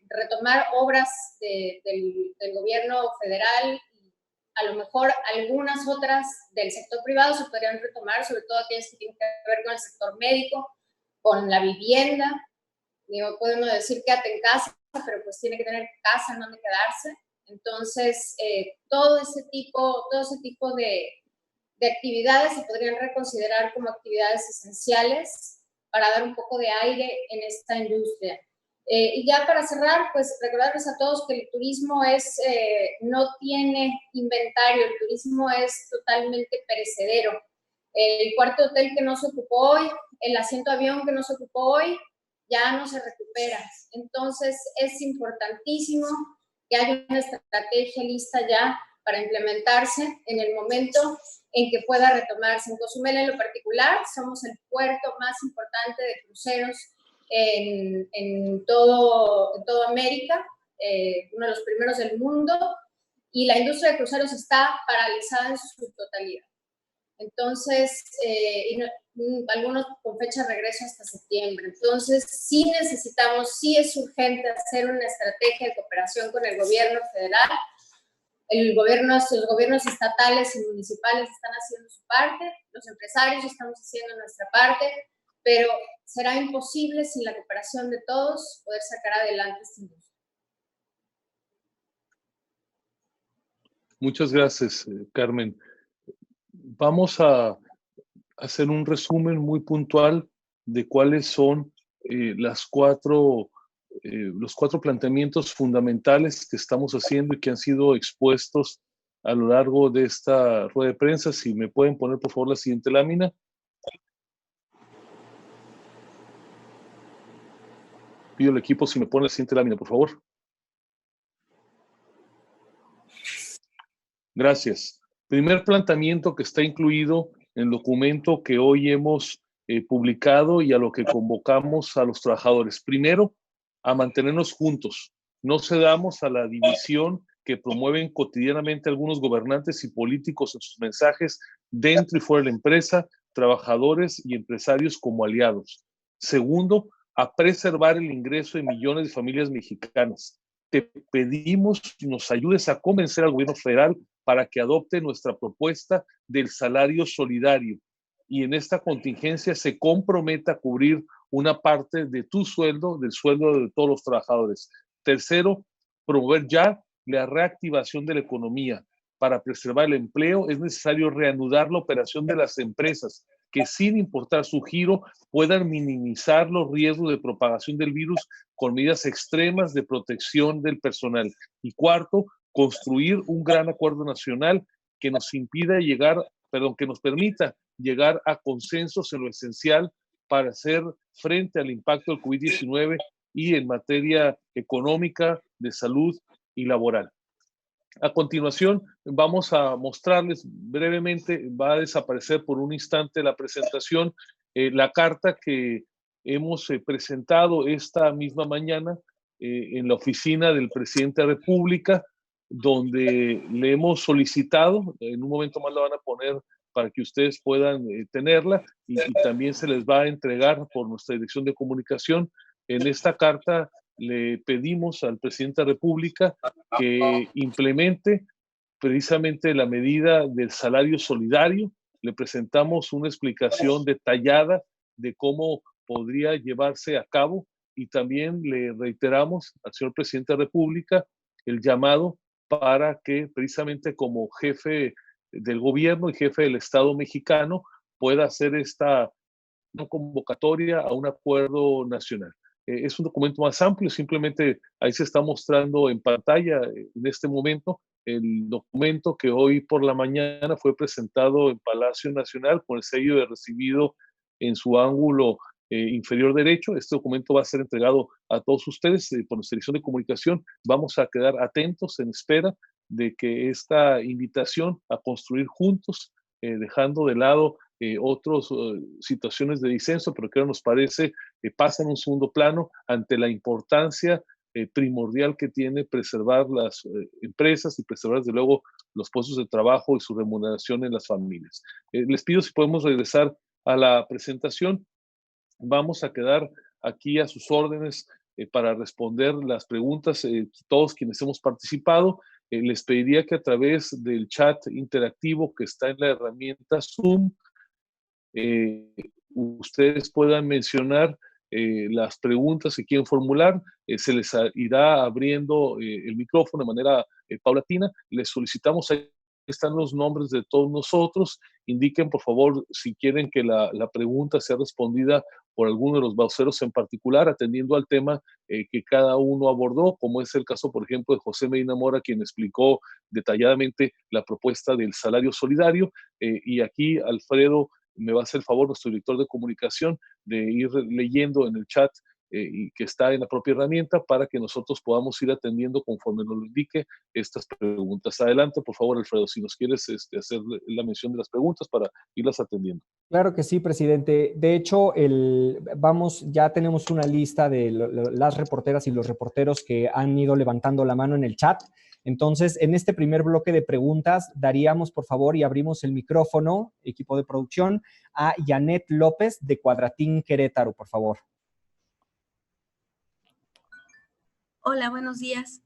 retomar obras del gobierno federal, a lo mejor algunas otras del sector privado se podrían retomar, sobre todo aquellas que tienen que ver con el sector médico, con la vivienda. No podemos decir quédate en casa, pero pues tiene que tener casa en donde quedarse. Entonces, todo ese tipo de actividades se podrían reconsiderar como actividades esenciales para dar un poco de aire en esta industria. Y ya para cerrar, pues recordarles a todos que el turismo no tiene inventario, el turismo es totalmente perecedero. El cuarto hotel que no se ocupó hoy, el asiento de avión que no se ocupó hoy, ya no se recupera. Entonces es importantísimo que haya una estrategia lista ya para implementarse en el momento en que pueda retomarse. En Cozumel en lo particular somos el puerto más importante de cruceros en toda América, uno de los primeros del mundo, y la industria de cruceros está paralizada en su totalidad. Entonces, algunos con fecha de regreso hasta septiembre. Entonces, sí necesitamos, sí es urgente hacer una estrategia de cooperación con el gobierno federal. Los gobiernos estatales y municipales están haciendo su parte, los empresarios estamos haciendo nuestra parte, pero será imposible sin la cooperación de todos poder sacar adelante esta industria. Muchas gracias, Carmen. Vamos a hacer un resumen muy puntual de cuáles son los cuatro planteamientos fundamentales que estamos haciendo y que han sido expuestos a lo largo de esta rueda de prensa. Si me pueden poner, por favor, la siguiente lámina. Pido al equipo si me pone la siguiente lámina, por favor. Gracias. Primer planteamiento que está incluido en el documento que hoy hemos publicado y a lo que convocamos a los trabajadores. Primero, a mantenernos juntos. No cedamos a la división que promueven cotidianamente algunos gobernantes y políticos en sus mensajes dentro y fuera de la empresa, trabajadores y empresarios como aliados. Segundo, a preservar el ingreso de millones de familias mexicanas. te pedimos que nos ayudes a convencer al gobierno federal para que adopte nuestra propuesta del salario solidario y en esta contingencia se comprometa a cubrir una parte de tu sueldo, del sueldo de todos los trabajadores. Tercero, promover ya la reactivación de la economía. Para preservar el empleo es necesario reanudar la operación de las empresas que sin importar su giro puedan minimizar los riesgos de propagación del virus con medidas extremas de protección del personal. Y cuarto, construir un gran acuerdo nacional que nos que nos permita llegar a consensos en lo esencial para hacer frente al impacto del COVID-19 y en materia económica, de salud y laboral. A continuación, vamos a mostrarles brevemente, va a desaparecer por un instante la presentación, la carta que hemos presentado esta misma mañana en la oficina del presidente de la República, donde le hemos solicitado, en un momento más la van a poner para que ustedes puedan tenerla y también se les va a entregar por nuestra dirección de comunicación. En esta carta le pedimos al presidente de la República que implemente precisamente la medida del salario solidario. Le presentamos una explicación detallada de cómo podría llevarse a cabo y también le reiteramos al señor presidente de la República el llamado para que precisamente como jefe del gobierno y jefe del Estado mexicano pueda hacer esta convocatoria a un acuerdo nacional. Es un documento más amplio, simplemente ahí se está mostrando en pantalla en este momento el documento que hoy por la mañana fue presentado en Palacio Nacional con el sello de recibido en su ángulo inferior derecho. Este documento va a ser entregado a todos ustedes por nuestra dirección de comunicación. Vamos a quedar atentos en espera de que esta invitación a construir juntos, dejando de lado otras situaciones de disenso, pero que ahora nos parece pasan a un segundo plano ante la importancia primordial que tiene preservar las empresas y preservar desde luego los puestos de trabajo y su remuneración en las familias. Les pido si podemos regresar a la presentación. Vamos a quedar aquí a sus órdenes para responder las preguntas, todos quienes hemos participado. Les pediría que a través del chat interactivo que está en la herramienta Zoom, ustedes puedan mencionar las preguntas que quieren formular, se les irá abriendo el micrófono de manera paulatina. Les solicitamos, ahí están los nombres de todos nosotros, indiquen por favor si quieren que la pregunta sea respondida por alguno de los voceros en particular, atendiendo al tema que cada uno abordó, como es el caso, por ejemplo, de José Medina Mora, quien explicó detalladamente la propuesta del salario solidario, y aquí Alfredo me va a hacer el favor, nuestro director de comunicación, de ir leyendo en el chat y que está en la propia herramienta para que nosotros podamos ir atendiendo conforme nos lo indique estas preguntas. Adelante, por favor, Alfredo, si nos quieres hacer la mención de las preguntas para irlas atendiendo. Claro que sí, presidente. De hecho, ya tenemos una lista de las reporteras y los reporteros que han ido levantando la mano en el chat. Entonces, en este primer bloque de preguntas, daríamos, por favor, y abrimos el micrófono, equipo de producción, a Janet López de Cuadratín Querétaro, por favor. Hola, buenos días.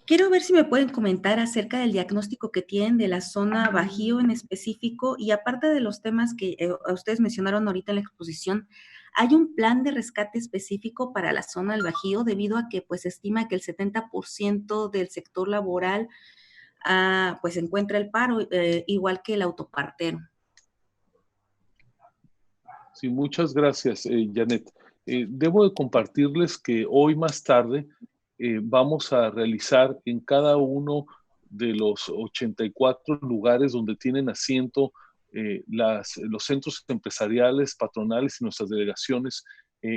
Quiero ver si me pueden comentar acerca del diagnóstico que tienen de la zona Bajío en específico y aparte de los temas que ustedes mencionaron ahorita en la exposición, ¿hay un plan de rescate específico para la zona del Bajío debido a que pues se estima que el 70% del sector laboral pues encuentra el paro, igual que el autopartero? Sí, muchas gracias, Janet. Debo de compartirles que hoy más tarde vamos a realizar en cada uno de los 84 lugares donde tienen asiento los centros empresariales, patronales y nuestras delegaciones,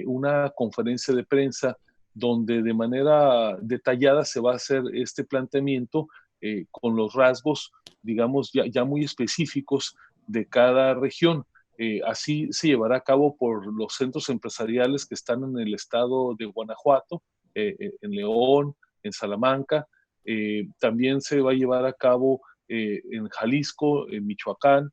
una conferencia de prensa donde de manera detallada se va a hacer este planteamiento con los rasgos, digamos, ya muy específicos de cada región. Así se llevará a cabo por los centros empresariales que están en el estado de Guanajuato, en León, en Salamanca. También se va a llevar a cabo en Jalisco, en Michoacán,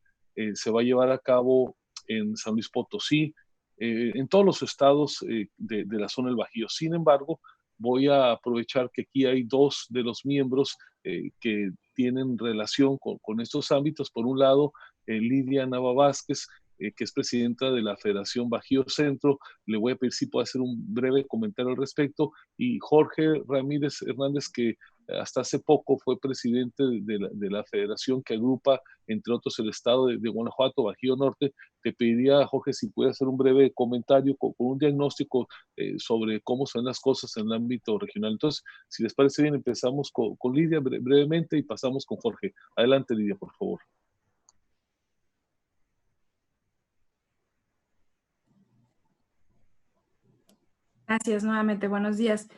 se va a llevar a cabo en San Luis Potosí, en todos los estados de la zona del Bajío. Sin embargo, voy a aprovechar que aquí hay dos de los miembros que tienen relación con estos ámbitos. Por un lado, Lidia Nava Vázquez, que es presidenta de la Federación Bajío Centro. Le voy a pedir si puede hacer un breve comentario al respecto. Y Jorge Ramírez Hernández, que hasta hace poco fue presidente de la federación que agrupa, entre otros, el estado de Guanajuato, Bajío Norte. Te pediría, Jorge, si puede hacer un breve comentario con un diagnóstico sobre cómo son las cosas en el ámbito regional. Entonces, si les parece bien, empezamos con Lidia brevemente y pasamos con Jorge. Adelante, Lidia, por favor. Gracias nuevamente, buenos días.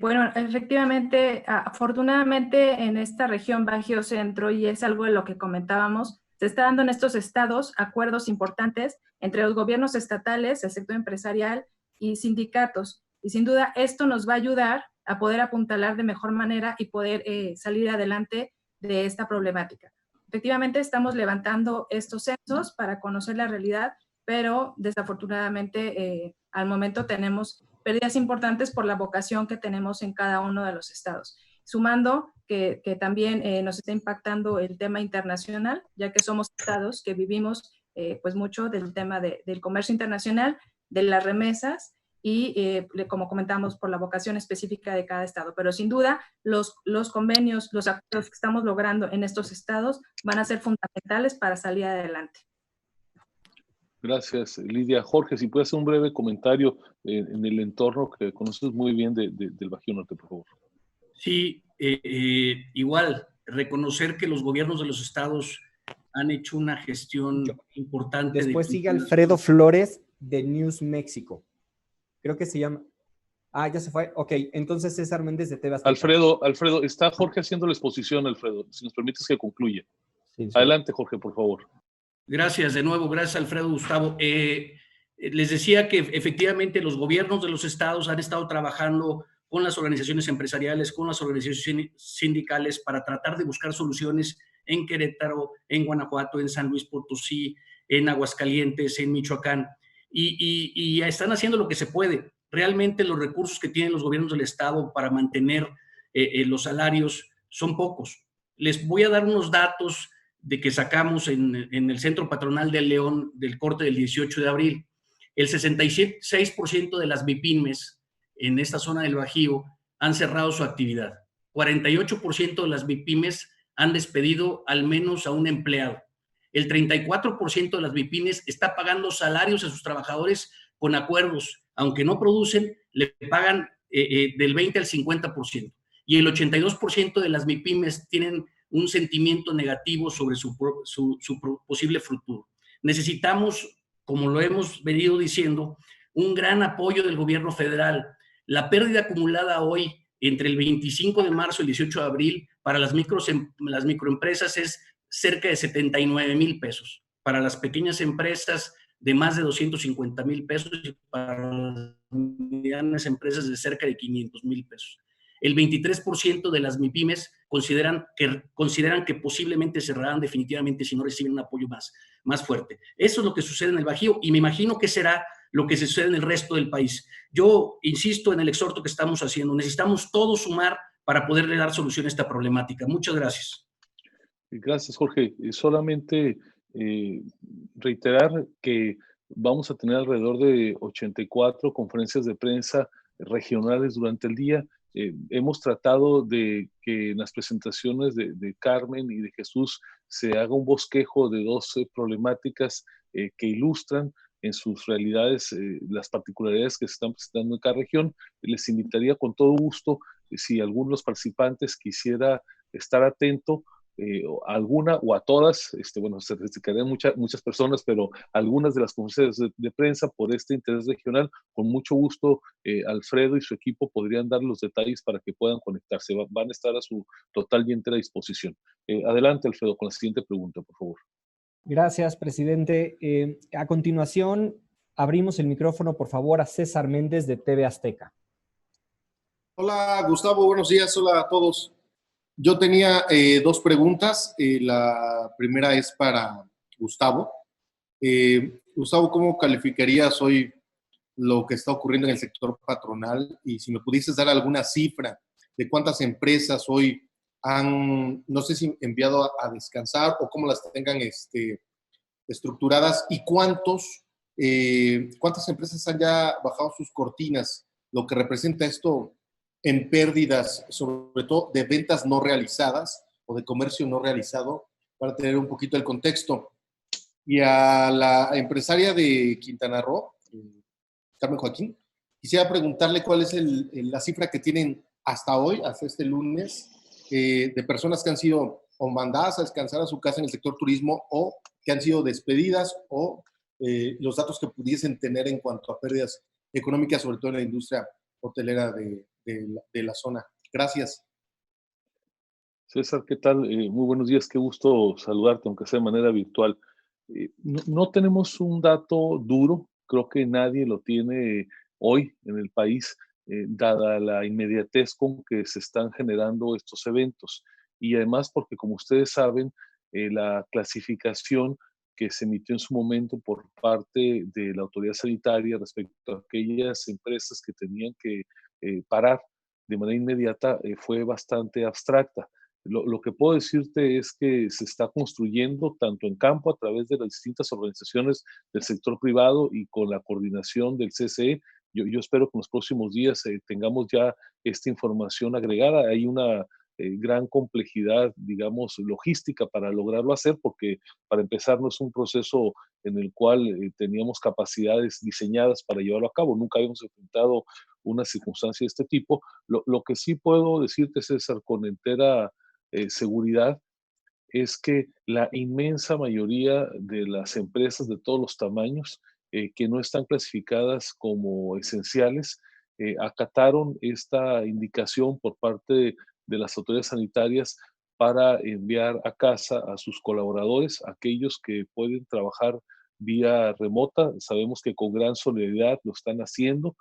Bueno, efectivamente, afortunadamente en esta región Bajío Centro, y es algo de lo que comentábamos, se está dando en estos estados acuerdos importantes entre los gobiernos estatales, el sector empresarial y sindicatos. Y sin duda esto nos va a ayudar a poder apuntalar de mejor manera y poder salir adelante de esta problemática. Efectivamente, estamos levantando estos censos para conocer la realidad, pero desafortunadamente al momento tenemos pérdidas importantes por la vocación que tenemos en cada uno de los estados. Sumando que también nos está impactando el tema internacional, ya que somos estados que vivimos pues mucho del tema del comercio internacional, de las remesas y como comentamos por la vocación específica de cada estado. Pero sin duda los convenios, los acuerdos que estamos logrando en estos estados van a ser fundamentales para salir adelante. Gracias, Lidia. Jorge, si puedes hacer un breve comentario en el entorno que conoces muy bien del Bajío Norte, por favor. Sí, igual, reconocer que los gobiernos de los estados han hecho una gestión importante. Después sigue Alfredo Flores de News México. Creo que se llama... Ah, ya se fue. Ok, entonces César Méndez de TV Azteca. Alfredo, está Jorge haciendo la exposición, Alfredo. Si nos permites que concluya. Sí. Adelante, Jorge, por favor. Gracias, de nuevo, gracias Alfredo, Gustavo. Les decía que efectivamente los gobiernos de los estados han estado trabajando con las organizaciones empresariales, con las organizaciones sindicales para tratar de buscar soluciones en Querétaro, en Guanajuato, en San Luis Potosí, en Aguascalientes, en Michoacán, y están haciendo lo que se puede. Realmente los recursos que tienen los gobiernos del estado para mantener los salarios son pocos. Les voy a dar unos datos de que sacamos en el Centro Patronal de León del corte del 18 de abril. El 66% de las MIPYMES en esta zona del Bajío han cerrado su actividad. 48% de las MIPYMES han despedido al menos a un empleado. El 34% de las MIPYMES está pagando salarios a sus trabajadores con acuerdos. Aunque no producen, le pagan del 20 al 50%. Y el 82% de las MIPYMES tienen un sentimiento negativo sobre su posible futuro. Necesitamos, como lo hemos venido diciendo, un gran apoyo del gobierno federal. La pérdida acumulada hoy entre el 25 de marzo y el 18 de abril para las microempresas es cerca de 79,000 pesos. Para las pequeñas empresas de más de 250,000 pesos y para las medianas empresas de cerca de 500,000 pesos. El 23% de las MIPYMES consideran que posiblemente cerrarán definitivamente si no reciben un apoyo más fuerte. Eso es lo que sucede en el Bajío y me imagino que será lo que sucede en el resto del país. Yo insisto en el exhorto que estamos haciendo. Necesitamos todos sumar para poderle dar solución a esta problemática. Muchas gracias. Gracias, Jorge. Solamente reiterar que vamos a tener alrededor de 84 conferencias de prensa regionales durante el día. Hemos tratado de que en las presentaciones de Carmen y de Jesús se haga un bosquejo de 12 problemáticas que ilustran en sus realidades las particularidades que se están presentando en cada región. Les invitaría con todo gusto, si alguno de los participantes quisiera estar atento, a alguna o a todas, bueno, se dedicarían muchas personas, pero algunas de las conferencias de prensa por este interés regional, con mucho gusto, Alfredo y su equipo podrían dar los detalles para que puedan conectarse. Van a estar a su total y entera disposición. Adelante, Alfredo, con la siguiente pregunta, por favor. Gracias, presidente. A continuación, abrimos el micrófono, por favor, a César Méndez de TV Azteca. Hola, Gustavo, buenos días. Hola a todos. Yo tenía dos preguntas. La primera es para Gustavo. Gustavo, ¿cómo calificarías hoy lo que está ocurriendo en el sector patronal y si me pudieses dar alguna cifra de cuántas empresas hoy han, no sé si enviado a descansar o cómo las tengan estructuradas y cuántas empresas han ya bajado sus cortinas, lo que representa esto en pérdidas, sobre todo de ventas no realizadas o de comercio no realizado, para tener un poquito el contexto. Y a la empresaria de Quintana Roo, Carmen Joaquín, quisiera preguntarle cuál es la cifra que tienen hasta hoy, hasta este lunes, de personas que han sido o mandadas a descansar a su casa en el sector turismo o que han sido despedidas o los datos que pudiesen tener en cuanto a pérdidas económicas, sobre todo en la industria hotelera de la zona. Gracias. César, ¿qué tal? Muy buenos días, qué gusto saludarte, aunque sea de manera virtual. No tenemos un dato duro, creo que nadie lo tiene hoy en el país, dada la inmediatez con que se están generando estos eventos. Y además porque, como ustedes saben, la clasificación que se emitió en su momento por parte de la autoridad sanitaria respecto a aquellas empresas que tenían que parar de manera inmediata fue bastante abstracta. Lo que puedo decirte es que se está construyendo tanto en campo a través de las distintas organizaciones del sector privado y con la coordinación del CCE. Yo espero que en los próximos días tengamos ya esta información agregada. Hay una gran complejidad, digamos, logística para lograrlo hacer, porque para empezar no es un proceso en el cual teníamos capacidades diseñadas para llevarlo a cabo. Nunca habíamos enfrentado una circunstancia de este tipo. Lo que sí puedo decirte, César, con entera seguridad, es que la inmensa mayoría de las empresas de todos los tamaños que no están clasificadas como esenciales acataron esta indicación por parte de las autoridades sanitarias para enviar a casa a sus colaboradores, aquellos que pueden trabajar vía remota. Sabemos que con gran solidaridad lo están haciendo.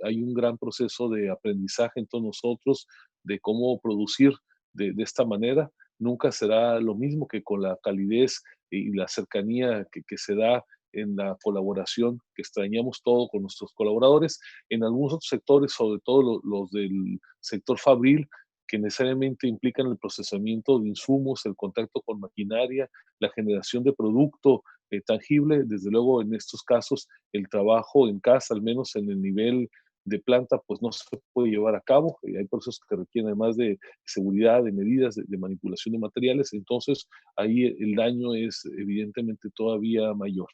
Hay un gran proceso de aprendizaje en todos nosotros de cómo producir de esta manera. Nunca será lo mismo que con la calidez y la cercanía que se da en la colaboración que extrañamos todo con nuestros colaboradores. En algunos otros sectores, sobre todo los del sector fabril, que necesariamente implican el procesamiento de insumos, el contacto con maquinaria, la generación de producto tangible. Desde luego, en estos casos, el trabajo en casa, al menos en el nivel de planta, pues no se puede llevar a cabo. Hay procesos que requieren además de seguridad, de medidas, de manipulación de materiales. Entonces, ahí el daño es evidentemente todavía mayor.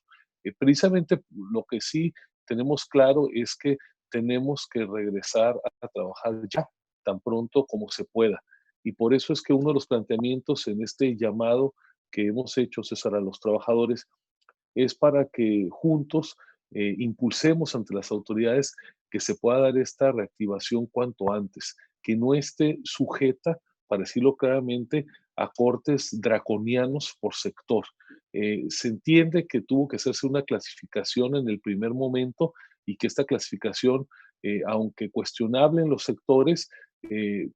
Precisamente lo que sí tenemos claro es que tenemos que regresar a trabajar ya, tan pronto como se pueda. Y por eso es que uno de los planteamientos en este llamado que hemos hecho, César, a los trabajadores, es para que juntos impulsemos ante las autoridades que se pueda dar esta reactivación cuanto antes, que no esté sujeta, para decirlo claramente, a cortes draconianos por sector. Se entiende que tuvo que hacerse una clasificación en el primer momento y que esta clasificación, aunque cuestionable en los sectores,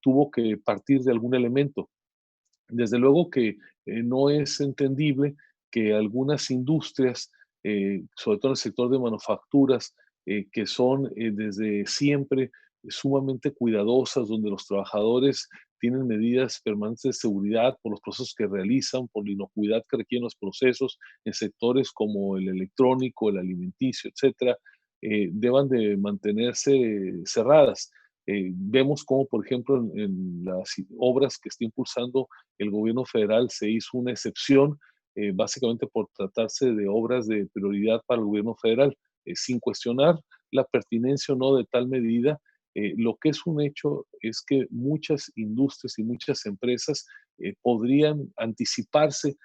tuvo que partir de algún elemento. Desde luego que no es entendible que algunas industrias, sobre todo en el sector de manufacturas, que son desde siempre sumamente cuidadosas, donde los trabajadores tienen medidas permanentes de seguridad por los procesos que realizan, por la inocuidad que requieren los procesos, en sectores como el electrónico, el alimenticio, etcétera, deban de mantenerse cerradas. Vemos cómo, por ejemplo, en las obras que está impulsando el gobierno federal se hizo una excepción, básicamente por tratarse de obras de prioridad para el gobierno federal, sin cuestionar la pertinencia o no de tal medida. Lo que es un hecho es que muchas industrias y muchas empresas podrían anticiparse,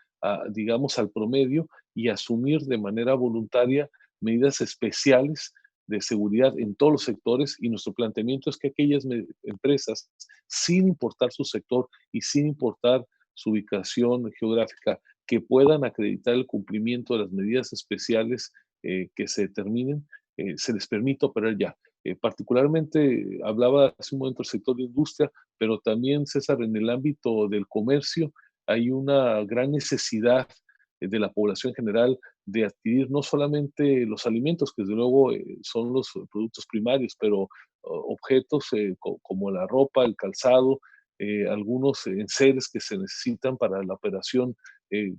digamos, al promedio y asumir de manera voluntaria medidas especiales de seguridad en todos los sectores, y nuestro planteamiento es que aquellas empresas, sin importar su sector y sin importar su ubicación geográfica, que puedan acreditar el cumplimiento de las medidas especiales que se determinen, se les permite operar ya. Particularmente hablaba hace un momento del sector de industria, pero también, César, en el ámbito del comercio hay una gran necesidad de la población general de adquirir no solamente los alimentos, que desde luego son los productos primarios, pero objetos como la ropa, el calzado, algunos enseres que se necesitan para la operación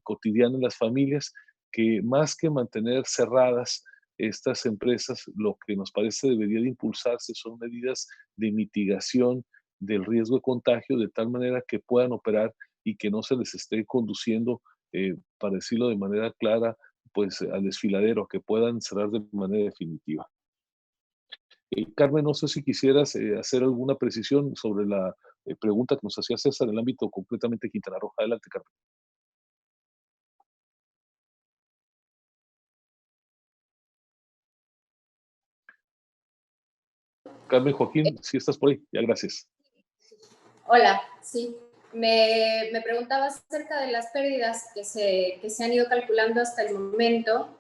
cotidiana en las familias, que más que mantener cerradas estas empresas, lo que nos parece debería de impulsarse son medidas de mitigación del riesgo de contagio, de tal manera que puedan operar y que no se les esté conduciendo, para decirlo de manera clara, pues al desfiladero, que puedan cerrar de manera definitiva. Carmen, no sé si quisieras hacer alguna precisión sobre la pregunta que nos hacía César en el ámbito completamente Quintana Roo. Adelante, Carmen. Carmen Joaquín, si estás por ahí, ya gracias. Hola, sí. Me preguntaba acerca de las pérdidas que se han ido calculando hasta el momento.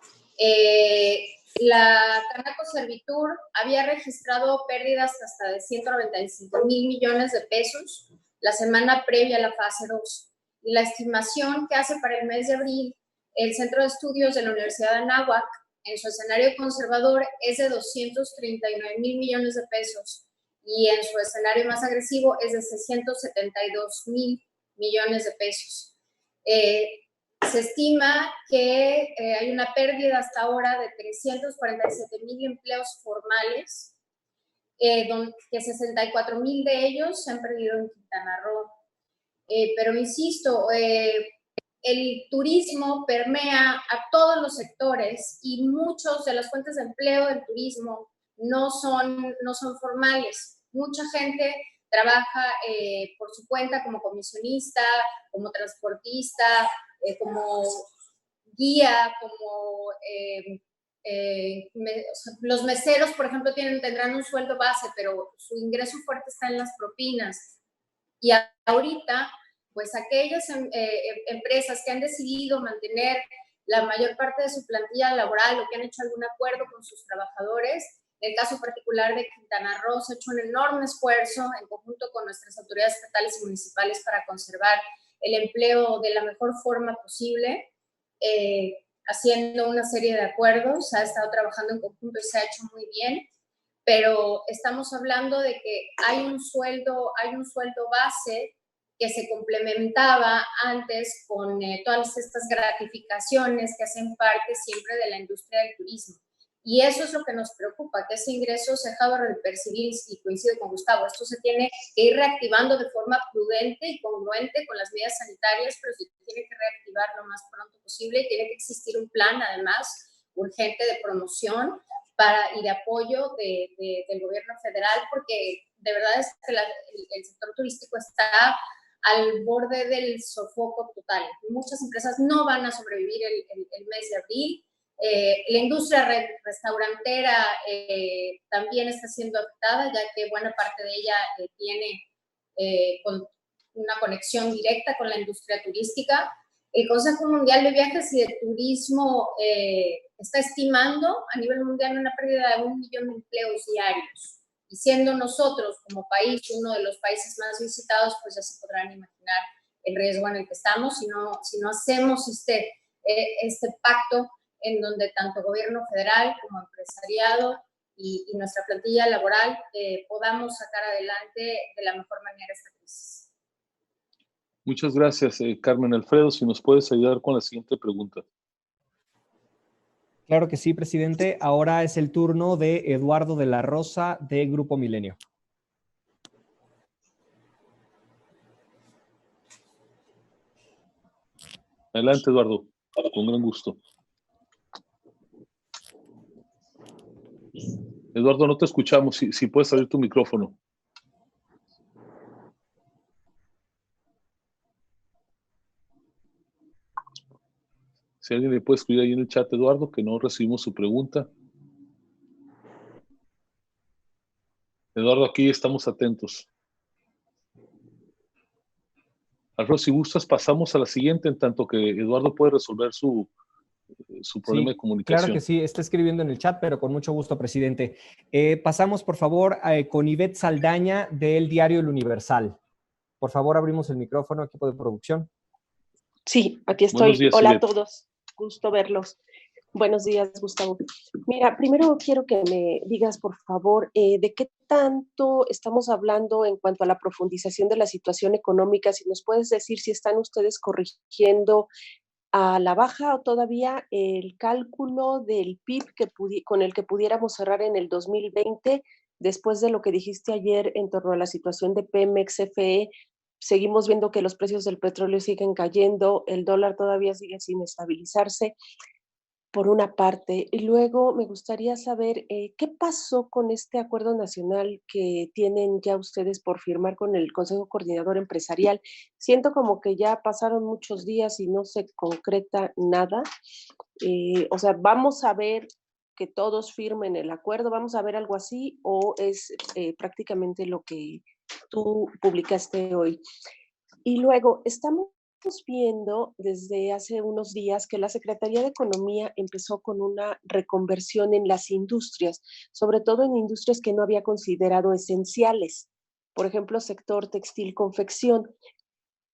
La Canaco Servitur había registrado pérdidas hasta de 195 mil millones de pesos la semana previa a la fase 2. Y la estimación que hace para el mes de abril el Centro de Estudios de la Universidad de Anáhuac, en su escenario conservador, es de 239 mil millones de pesos. Y en su escenario más agresivo es de 672 mil millones de pesos. Se estima que hay una pérdida hasta ahora de 347 mil empleos formales, que 64 mil de ellos se han perdido en Quintana Roo. Pero insisto, el turismo permea a todos los sectores y muchas de las fuentes de empleo del turismo no son formales. Mucha gente trabaja por su cuenta como comisionista, como transportista, como guía, como los meseros, por ejemplo, tendrán un sueldo base, pero su ingreso fuerte está en las propinas. Y ahorita, pues aquellas empresas que han decidido mantener la mayor parte de su plantilla laboral o que han hecho algún acuerdo con sus trabajadores, en el caso particular de Quintana Roo, se ha hecho un enorme esfuerzo en conjunto con nuestras autoridades estatales y municipales para conservar el empleo de la mejor forma posible, haciendo una serie de acuerdos. Ha estado trabajando en conjunto y se ha hecho muy bien, pero estamos hablando de que hay un sueldo base que se complementaba antes con todas estas gratificaciones que hacen parte siempre de la industria del turismo. Y eso es lo que nos preocupa, que ese ingreso se acaba de percibir, y coincido con Gustavo, esto se tiene que ir reactivando de forma prudente y congruente con las medidas sanitarias, pero se tiene que reactivar lo más pronto posible y tiene que existir un plan, además, urgente de promoción y de apoyo del gobierno federal, porque de verdad es que el sector turístico está al borde del sofoco total. Muchas empresas no van a sobrevivir el mes de abril. La industria restaurantera también está siendo afectada, ya que buena parte de ella tiene una conexión directa con la industria turística. El Consejo Mundial de Viajes y de Turismo está estimando a nivel mundial una pérdida de 1 millón de empleos diarios. Y siendo nosotros como país uno de los países más visitados, pues ya se podrán imaginar el riesgo en el que estamos si no hacemos este pacto en donde tanto gobierno federal como empresariado y nuestra plantilla laboral podamos sacar adelante de la mejor manera esta crisis. Muchas gracias, Carmen. Alfredo, si nos puedes ayudar con la siguiente pregunta. Claro que sí, presidente. Ahora es el turno de Eduardo de la Rosa, de Grupo Milenio. Adelante, Eduardo, con gran gusto. Eduardo, no te escuchamos. Si puedes abrir tu micrófono. Si alguien le puede escribir ahí en el chat, Eduardo, que no recibimos su pregunta. Eduardo, aquí estamos atentos. Alfredo, si gustas, pasamos a la siguiente, en tanto que Eduardo puede resolver su problema de comunicación. Claro que sí, está escribiendo en el chat, pero con mucho gusto, presidente. Pasamos, por favor, con Ivette Saldaña, del diario El Universal. Por favor, abrimos el micrófono, equipo de producción. Sí, aquí Buenos estoy. días, Hola a Ivette. todos. Gusto verlos. Buenos días, Gustavo. Mira, primero quiero que me digas, por favor, de qué tanto estamos hablando en cuanto a la profundización de la situación económica. Si nos puedes decir si están ustedes corrigiendo a la baja o todavía el cálculo del PIB con el que pudiéramos cerrar en el 2020, después de lo que dijiste ayer en torno a la situación de Pemex, CFE. Seguimos viendo que los precios del petróleo siguen cayendo, el dólar todavía sigue sin estabilizarse, por una parte. Y luego me gustaría saber qué pasó con este acuerdo nacional que tienen ya ustedes por firmar con el Consejo Coordinador Empresarial. Siento como que ya pasaron muchos días y no se concreta nada. O sea, ¿vamos a ver que todos firmen el acuerdo? ¿Vamos a ver algo así? ¿O es prácticamente lo que tú publicaste hoy? Y luego, estamos viendo desde hace unos días que la Secretaría de Economía empezó con una reconversión en las industrias, sobre todo en industrias que no había considerado esenciales. Por ejemplo, sector textil, confección.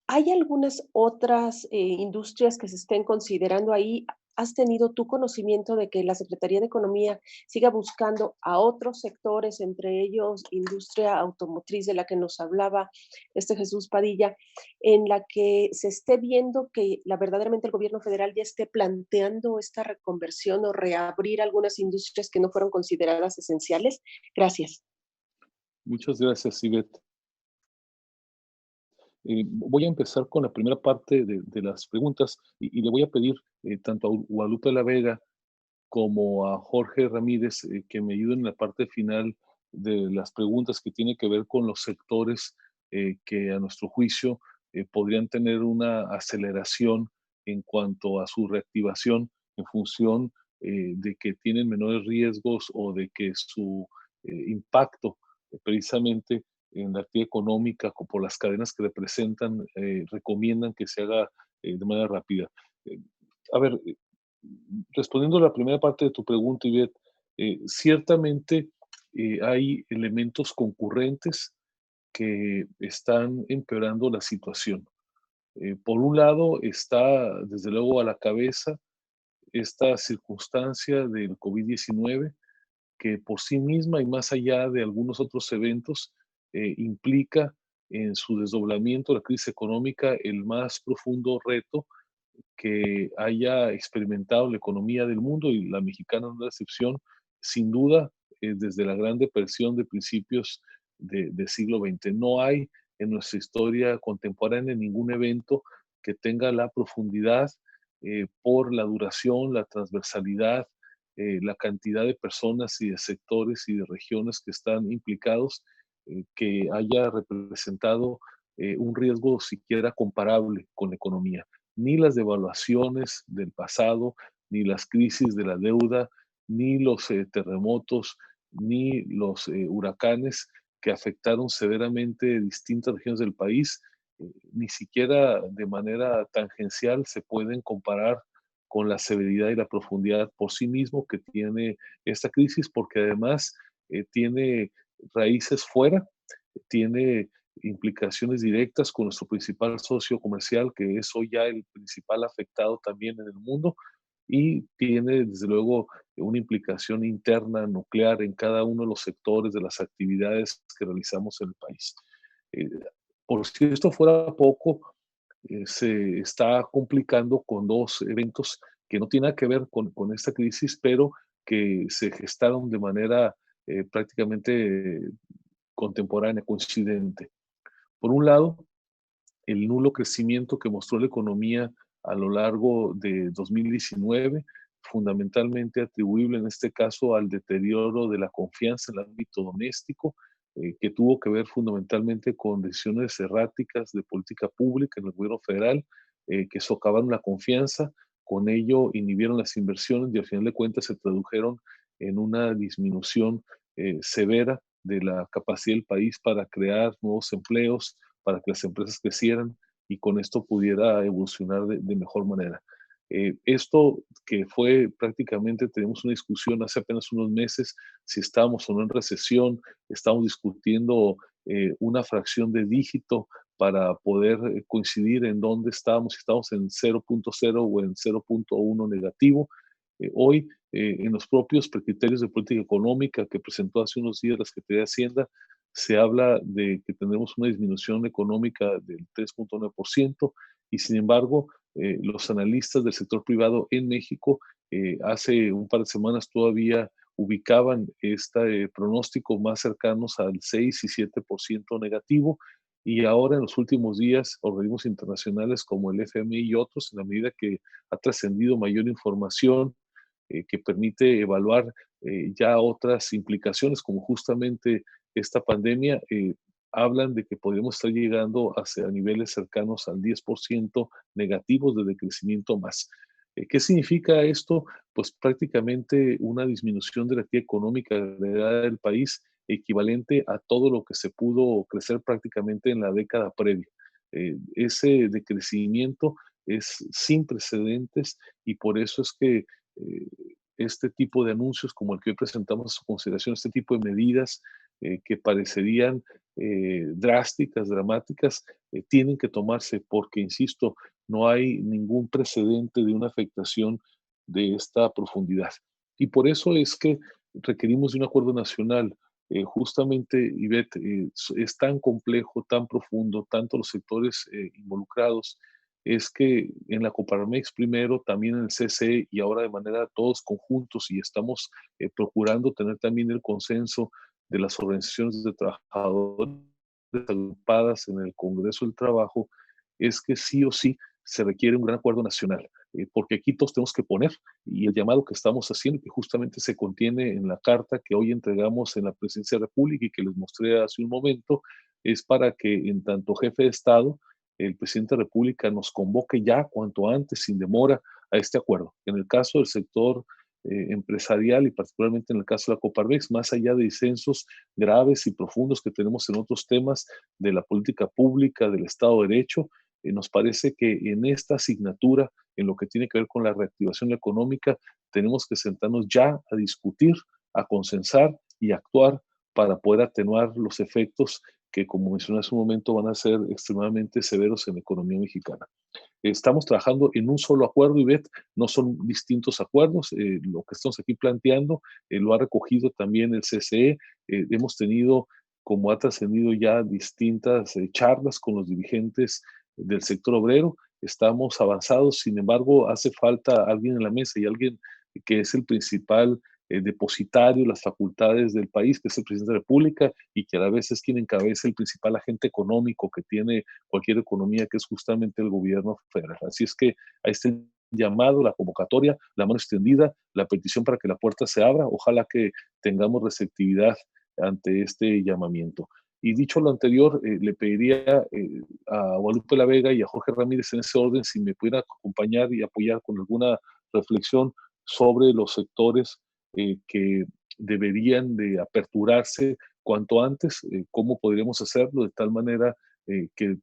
¿Hay algunas otras industrias que se estén considerando ahí? ¿Has tenido tu conocimiento de que la Secretaría de Economía siga buscando a otros sectores, entre ellos industria automotriz de la que nos hablaba Jesús Padilla, en la que se esté viendo que verdaderamente el gobierno federal ya esté planteando esta reconversión o reabrir algunas industrias que no fueron consideradas esenciales? Gracias. Muchas gracias, Ivette. Voy a empezar con la primera parte de las preguntas y le voy a pedir tanto a Guadalupe La Vega como a Jorge Ramírez que me ayuden en la parte final de las preguntas que tiene que ver con los sectores que a nuestro juicio podrían tener una aceleración en cuanto a su reactivación en función de que tienen menores riesgos o de que su impacto precisamente en la actividad económica por las cadenas que representan recomiendan que se haga de manera rápida. Eh, a ver, respondiendo a la primera parte de tu pregunta, Ivette, ciertamente hay elementos concurrentes que están empeorando la situación. Por un lado está, desde luego, a la cabeza esta circunstancia del COVID-19, que por sí misma y más allá de algunos otros eventos, implica en su desdoblamiento la crisis económica el más profundo reto que haya experimentado la economía del mundo, y la mexicana no es la excepción, sin duda, desde la Gran Depresión de principios del siglo XX. No hay en nuestra historia contemporánea ningún evento que tenga la profundidad por la duración, la transversalidad, la cantidad de personas y de sectores y de regiones que están implicados, que haya representado un riesgo siquiera comparable con la economía. Ni las devaluaciones del pasado, ni las crisis de la deuda, ni los terremotos, ni los huracanes que afectaron severamente distintas regiones del país, ni siquiera de manera tangencial se pueden comparar con la severidad y la profundidad por sí mismo que tiene esta crisis, porque además tiene raíces fuera, tiene implicaciones directas con nuestro principal socio comercial, que es hoy ya el principal afectado también en el mundo, y tiene desde luego una implicación interna nuclear en cada uno de los sectores de las actividades que realizamos en el país. Eh, por si esto fuera poco, se está complicando con dos eventos que no tienen nada que ver con esta crisis, pero que se gestaron de manera prácticamente contemporánea, coincidente. Por un lado, el nulo crecimiento que mostró la economía a lo largo de 2019, fundamentalmente atribuible en este caso al deterioro de la confianza en el ámbito doméstico, que tuvo que ver fundamentalmente con decisiones erráticas de política pública en el gobierno federal, que socavaron la confianza, con ello inhibieron las inversiones y al final de cuentas se tradujeron en una disminución severa de la capacidad del país para crear nuevos empleos, para que las empresas crecieran y con esto pudiera evolucionar de mejor manera. Esto que fue prácticamente, tenemos una discusión hace apenas unos meses, si estábamos o no en recesión, estábamos discutiendo una fracción de dígito para poder coincidir en dónde estamos, si estamos en 0.0 o en 0.1 negativo. Hoy, en los propios criterios de política económica que presentó hace unos días la Secretaría de Hacienda, se habla de que tendremos una disminución económica del 3.9% y sin embargo, los analistas del sector privado en México hace un par de semanas todavía ubicaban este pronóstico más cercanos al 6 y 7% negativo, y ahora en los últimos días organismos internacionales como el FMI y otros, en la medida que ha trascendido mayor información que permite evaluar ya otras implicaciones como justamente esta pandemia, hablan de que podríamos estar llegando hacia niveles cercanos al 10% negativos de decrecimiento más. ¿Qué significa esto? Pues prácticamente una disminución de la actividad económica del país equivalente a todo lo que se pudo crecer prácticamente en la década previa. Ese decrecimiento es sin precedentes y por eso es que este tipo de anuncios como el que hoy presentamos a su consideración, este tipo de medidas que parecerían drásticas, dramáticas, tienen que tomarse porque, insisto, no hay ningún precedente de una afectación de esta profundidad. Y por eso es que requerimos de un acuerdo nacional. Justamente, Ivette, es tan complejo, tan profundo, tanto los sectores involucrados, es que en la Coparmex primero, también en el CCE y ahora de manera todos conjuntos y estamos procurando tener también el consenso de las organizaciones de trabajadores agrupadas en el Congreso del Trabajo, es que sí o sí se requiere un gran acuerdo nacional, porque aquí todos tenemos que poner, y el llamado que estamos haciendo, que justamente se contiene en la carta que hoy entregamos en la Presidencia de la República y que les mostré hace un momento, es para que en tanto jefe de Estado, el presidente de la República nos convoque ya cuanto antes, sin demora, a este acuerdo. En el caso del sector empresarial y particularmente en el caso de la Coparmex, más allá de disensos graves y profundos que tenemos en otros temas de la política pública, del Estado de Derecho, nos parece que en esta asignatura, en lo que tiene que ver con la reactivación económica, tenemos que sentarnos ya a discutir, a consensar y actuar para poder atenuar los efectos que, como mencioné hace un momento, van a ser extremadamente severos en la economía mexicana. Estamos trabajando en un solo acuerdo, Ivette, no son distintos acuerdos. Lo que estamos aquí planteando lo ha recogido también el CCE. Hemos tenido, como ha trascendido ya, distintas charlas con los dirigentes del sector obrero. Estamos avanzados, sin embargo, hace falta alguien en la mesa y alguien que es el principal depositario, las facultades del país, que es el presidente de la República y que a la vez es quien encabeza el principal agente económico que tiene cualquier economía, que es justamente el gobierno federal. Así es que ahí está el llamado, la convocatoria, la mano extendida, la petición para que la puerta se abra. Ojalá que tengamos receptividad ante este llamamiento. Y dicho lo anterior, le pediría a Guadalupe La Vega y a Jorge Ramírez en ese orden si me pudieran acompañar y apoyar con alguna reflexión sobre los sectores que deberían de aperturarse cuanto antes, cómo podríamos hacerlo de tal manera que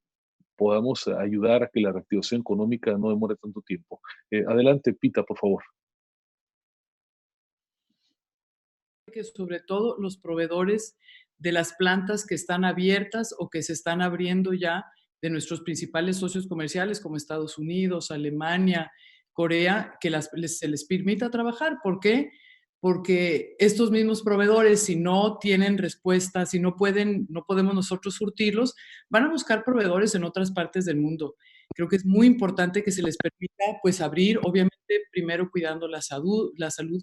podamos ayudar a que la reactivación económica no demore tanto tiempo. Adelante, Pita, por favor. Que sobre todo los proveedores de las plantas que están abiertas o que se están abriendo ya de nuestros principales socios comerciales como Estados Unidos, Alemania, Corea, que se les permita trabajar. ¿Por qué? Porque estos mismos proveedores, si no tienen respuesta, si no podemos nosotros surtirlos, van a buscar proveedores en otras partes del mundo. Creo que es muy importante que se les permita pues abrir, obviamente primero cuidando la salud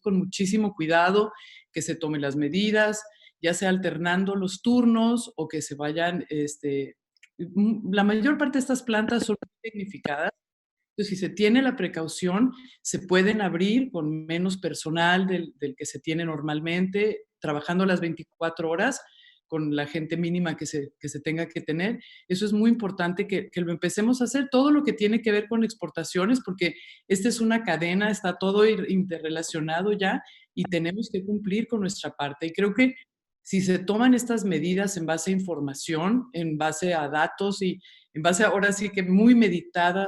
con muchísimo cuidado, que se tomen las medidas, ya sea alternando los turnos o que se vayan, la mayor parte de estas plantas son tecnificadas. Entonces, si se tiene la precaución, se pueden abrir con menos personal del que se tiene normalmente, trabajando las 24 horas con la gente mínima que se tenga que tener. Eso es muy importante que lo empecemos a hacer, todo lo que tiene que ver con exportaciones, porque esta es una cadena, está todo interrelacionado ya y tenemos que cumplir con nuestra parte. Y creo que si se toman estas medidas en base a información, en base a datos y en base a, ahora sí que muy meditada,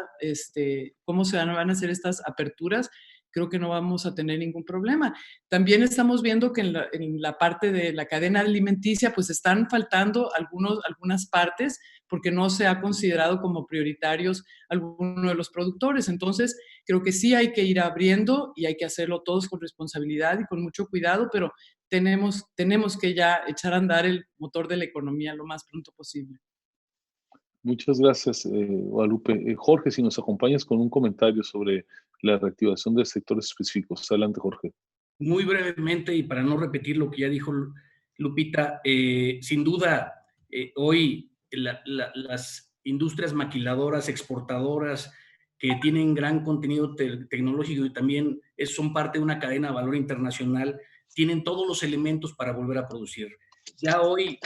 cómo se van a hacer estas aperturas, creo que no vamos a tener ningún problema. También estamos viendo que en la parte de la cadena alimenticia, pues están faltando algunas partes porque no se ha considerado como prioritarios alguno de los productores. Entonces, creo que sí hay que ir abriendo y hay que hacerlo todos con responsabilidad y con mucho cuidado, pero tenemos que ya echar a andar el motor de la economía lo más pronto posible. Muchas gracias, Guadalupe. Jorge, si nos acompañas con un comentario sobre la reactivación de sectores específicos. Adelante, Jorge. Muy brevemente, y para no repetir lo que ya dijo Lupita, sin duda, hoy las industrias maquiladoras, exportadoras, que tienen gran contenido tecnológico y también son parte de una cadena de valor internacional, tienen todos los elementos para volver a producir. Ya hoy,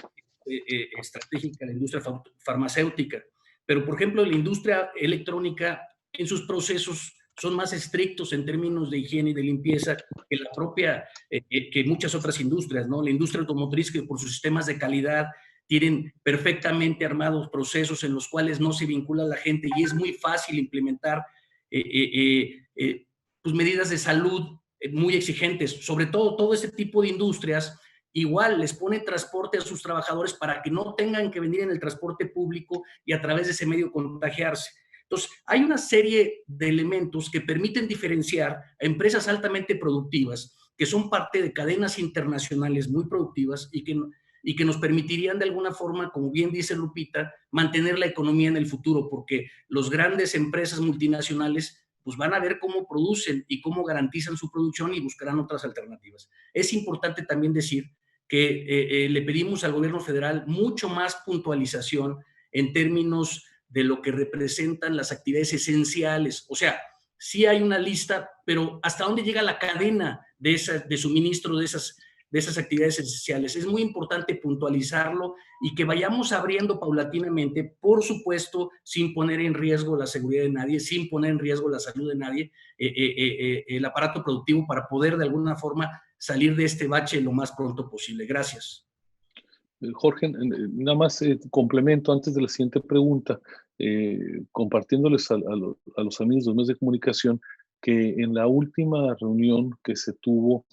estratégica la industria farmacéutica, pero por ejemplo la industria electrónica en sus procesos son más estrictos en términos de higiene y de limpieza que la propia, que muchas otras industrias, ¿no? La industria automotriz, que por sus sistemas de calidad tienen perfectamente armados procesos en los cuales no se vincula a la gente y es muy fácil implementar pues medidas de salud muy exigentes. Sobre todo este tipo de industrias igual les pone transporte a sus trabajadores para que no tengan que venir en el transporte público y a través de ese medio contagiarse. Entonces, hay una serie de elementos que permiten diferenciar a empresas altamente productivas, que son parte de cadenas internacionales muy productivas y que nos permitirían de alguna forma, como bien dice Lupita, mantener la economía en el futuro, porque los grandes empresas multinacionales pues van a ver cómo producen y cómo garantizan su producción y buscarán otras alternativas. Es importante también decir que le pedimos al gobierno federal mucho más puntualización en términos de lo que representan las actividades esenciales. O sea, sí hay una lista, pero ¿hasta dónde llega la cadena de suministro de esas actividades esenciales? Es muy importante puntualizarlo y que vayamos abriendo paulatinamente, por supuesto, sin poner en riesgo la seguridad de nadie, sin poner en riesgo la salud de nadie, el aparato productivo para poder de alguna forma salir de este bache lo más pronto posible. Gracias. Jorge, nada más complemento antes de la siguiente pregunta, compartiéndoles a los amigos de los medios de comunicación que en la última reunión que se tuvo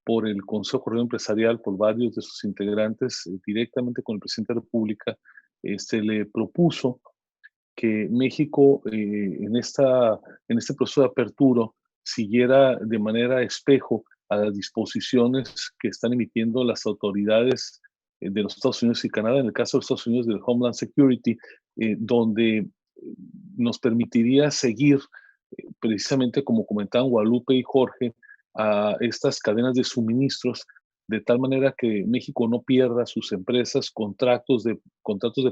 por el Consejo Coordinador Empresarial, por varios de sus integrantes, directamente con el presidente de la República, se le propuso que México en este proceso de apertura siguiera de manera espejo a las disposiciones que están emitiendo las autoridades de los Estados Unidos y Canadá, en el caso de los Estados Unidos del Homeland Security, donde nos permitiría seguir, precisamente como comentaban Guadalupe y Jorge, a estas cadenas de suministros, de tal manera que México no pierda sus empresas, contratos de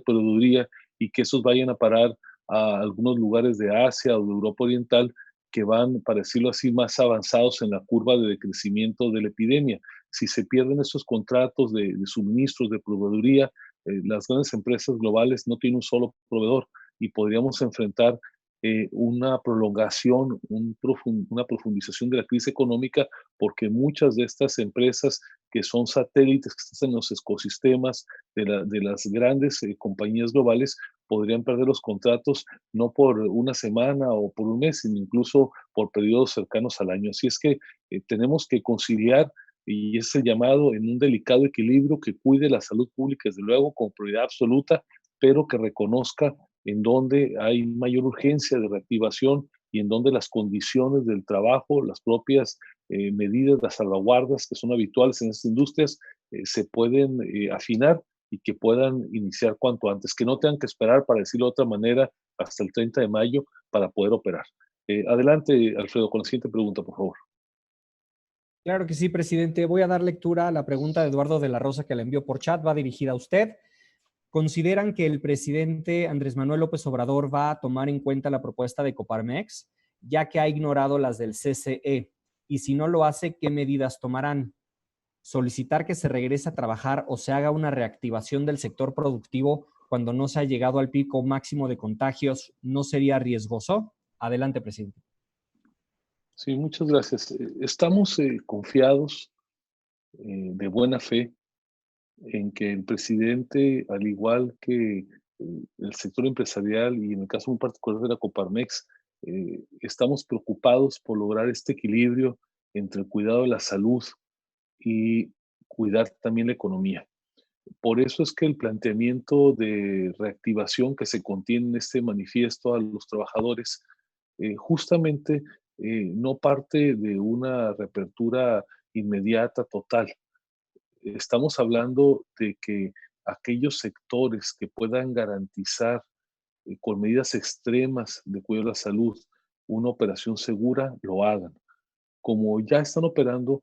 proveeduría y que esos vayan a parar a algunos lugares de Asia o de Europa Oriental que van, para decirlo así, más avanzados en la curva de decrecimiento de la epidemia. Si se pierden esos contratos de suministros, de proveeduría, las grandes empresas globales no tienen un solo proveedor y podríamos enfrentar una prolongación, una profundización de la crisis económica, porque muchas de estas empresas que son satélites, que están en los ecosistemas de las grandes compañías globales, podrían perder los contratos no por una semana o por un mes, sino incluso por periodos cercanos al año. Así es que tenemos que conciliar, y es el llamado, en un delicado equilibrio que cuide la salud pública, desde luego, con prioridad absoluta, pero que reconozca en donde hay mayor urgencia de reactivación y en donde las condiciones del trabajo, las propias medidas, las salvaguardas que son habituales en estas industrias, se pueden afinar y que puedan iniciar cuanto antes, que no tengan que esperar, para decirlo de otra manera, hasta el 30 de mayo para poder operar. Adelante, Alfredo, con la siguiente pregunta, por favor. Claro que sí, presidente. Voy a dar lectura a la pregunta de Eduardo de la Rosa que la envió por chat. Va dirigida a usted. ¿Consideran que el presidente Andrés Manuel López Obrador va a tomar en cuenta la propuesta de Coparmex, ya que ha ignorado las del CCE? Y si no lo hace, ¿qué medidas tomarán? ¿Solicitar que se regrese a trabajar o se haga una reactivación del sector productivo cuando no se ha llegado al pico máximo de contagios no sería riesgoso? Adelante, presidente. Sí, muchas gracias. Estamos confiados de buena fe en que el presidente, al igual que el sector empresarial y en el caso muy particular de la Coparmex, Estamos preocupados por lograr este equilibrio entre el cuidado de la salud y cuidar también la economía. Por eso es que el planteamiento de reactivación que se contiene en este manifiesto a los trabajadores justamente no parte de una reapertura inmediata total. Estamos hablando de que aquellos sectores que puedan garantizar con medidas extremas de cuidado de la salud una operación segura, lo hagan. Como ya están operando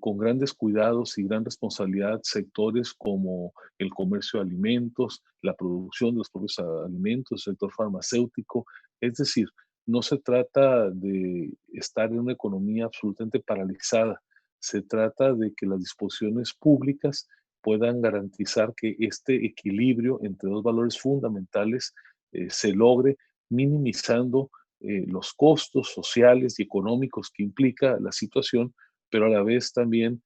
con grandes cuidados y gran responsabilidad sectores como el comercio de alimentos, la producción de los propios alimentos, el sector farmacéutico, es decir, no se trata de estar en una economía absolutamente paralizada, se trata de que las disposiciones públicas puedan garantizar que este equilibrio entre dos valores fundamentales se logre minimizando los costos sociales y económicos que implica la situación, pero a la vez también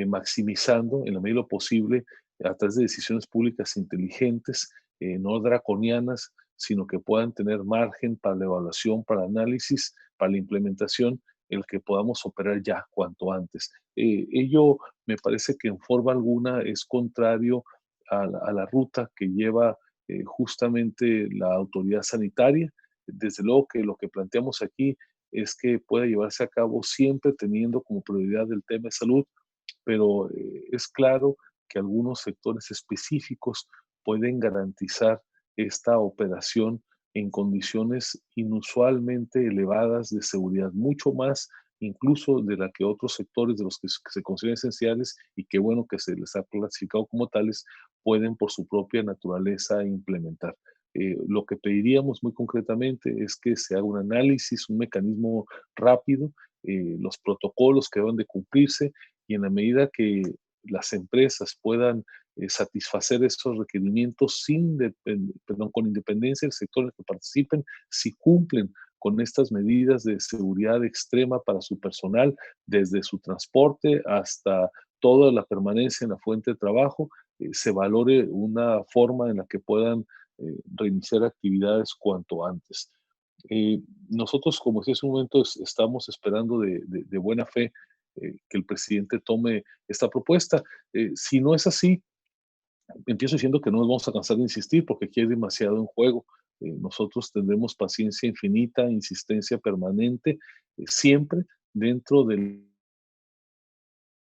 maximizando en la medida de lo posible a través de decisiones públicas inteligentes, no draconianas, sino que puedan tener margen para la evaluación, para el análisis, para la implementación, el que podamos operar ya cuanto antes. Ello me parece que en forma alguna es contrario a la ruta que lleva justamente la autoridad sanitaria. Desde luego que lo que planteamos aquí es que pueda llevarse a cabo siempre teniendo como prioridad el tema de salud, pero es claro que algunos sectores específicos pueden garantizar esta operación en condiciones inusualmente elevadas de seguridad, mucho más incluso de la que otros sectores de los que se consideran esenciales y qué bueno que se les ha clasificado como tales, pueden por su propia naturaleza implementar. Lo que pediríamos muy concretamente es que se haga un análisis, un mecanismo rápido, los protocolos que deben de cumplirse y en la medida que las empresas puedan satisfacer esos requerimientos con independencia del sector en el que participen, si cumplen con estas medidas de seguridad extrema para su personal, desde su transporte hasta toda la permanencia en la fuente de trabajo, se valore una forma en la que puedan reiniciar actividades cuanto antes. Nosotros, como decía hace un momento, estamos esperando de buena fe que el presidente tome esta propuesta. Si no es así, empiezo diciendo que no nos vamos a cansar de insistir porque aquí hay demasiado en juego. Nosotros tendremos paciencia infinita, insistencia permanente, siempre dentro del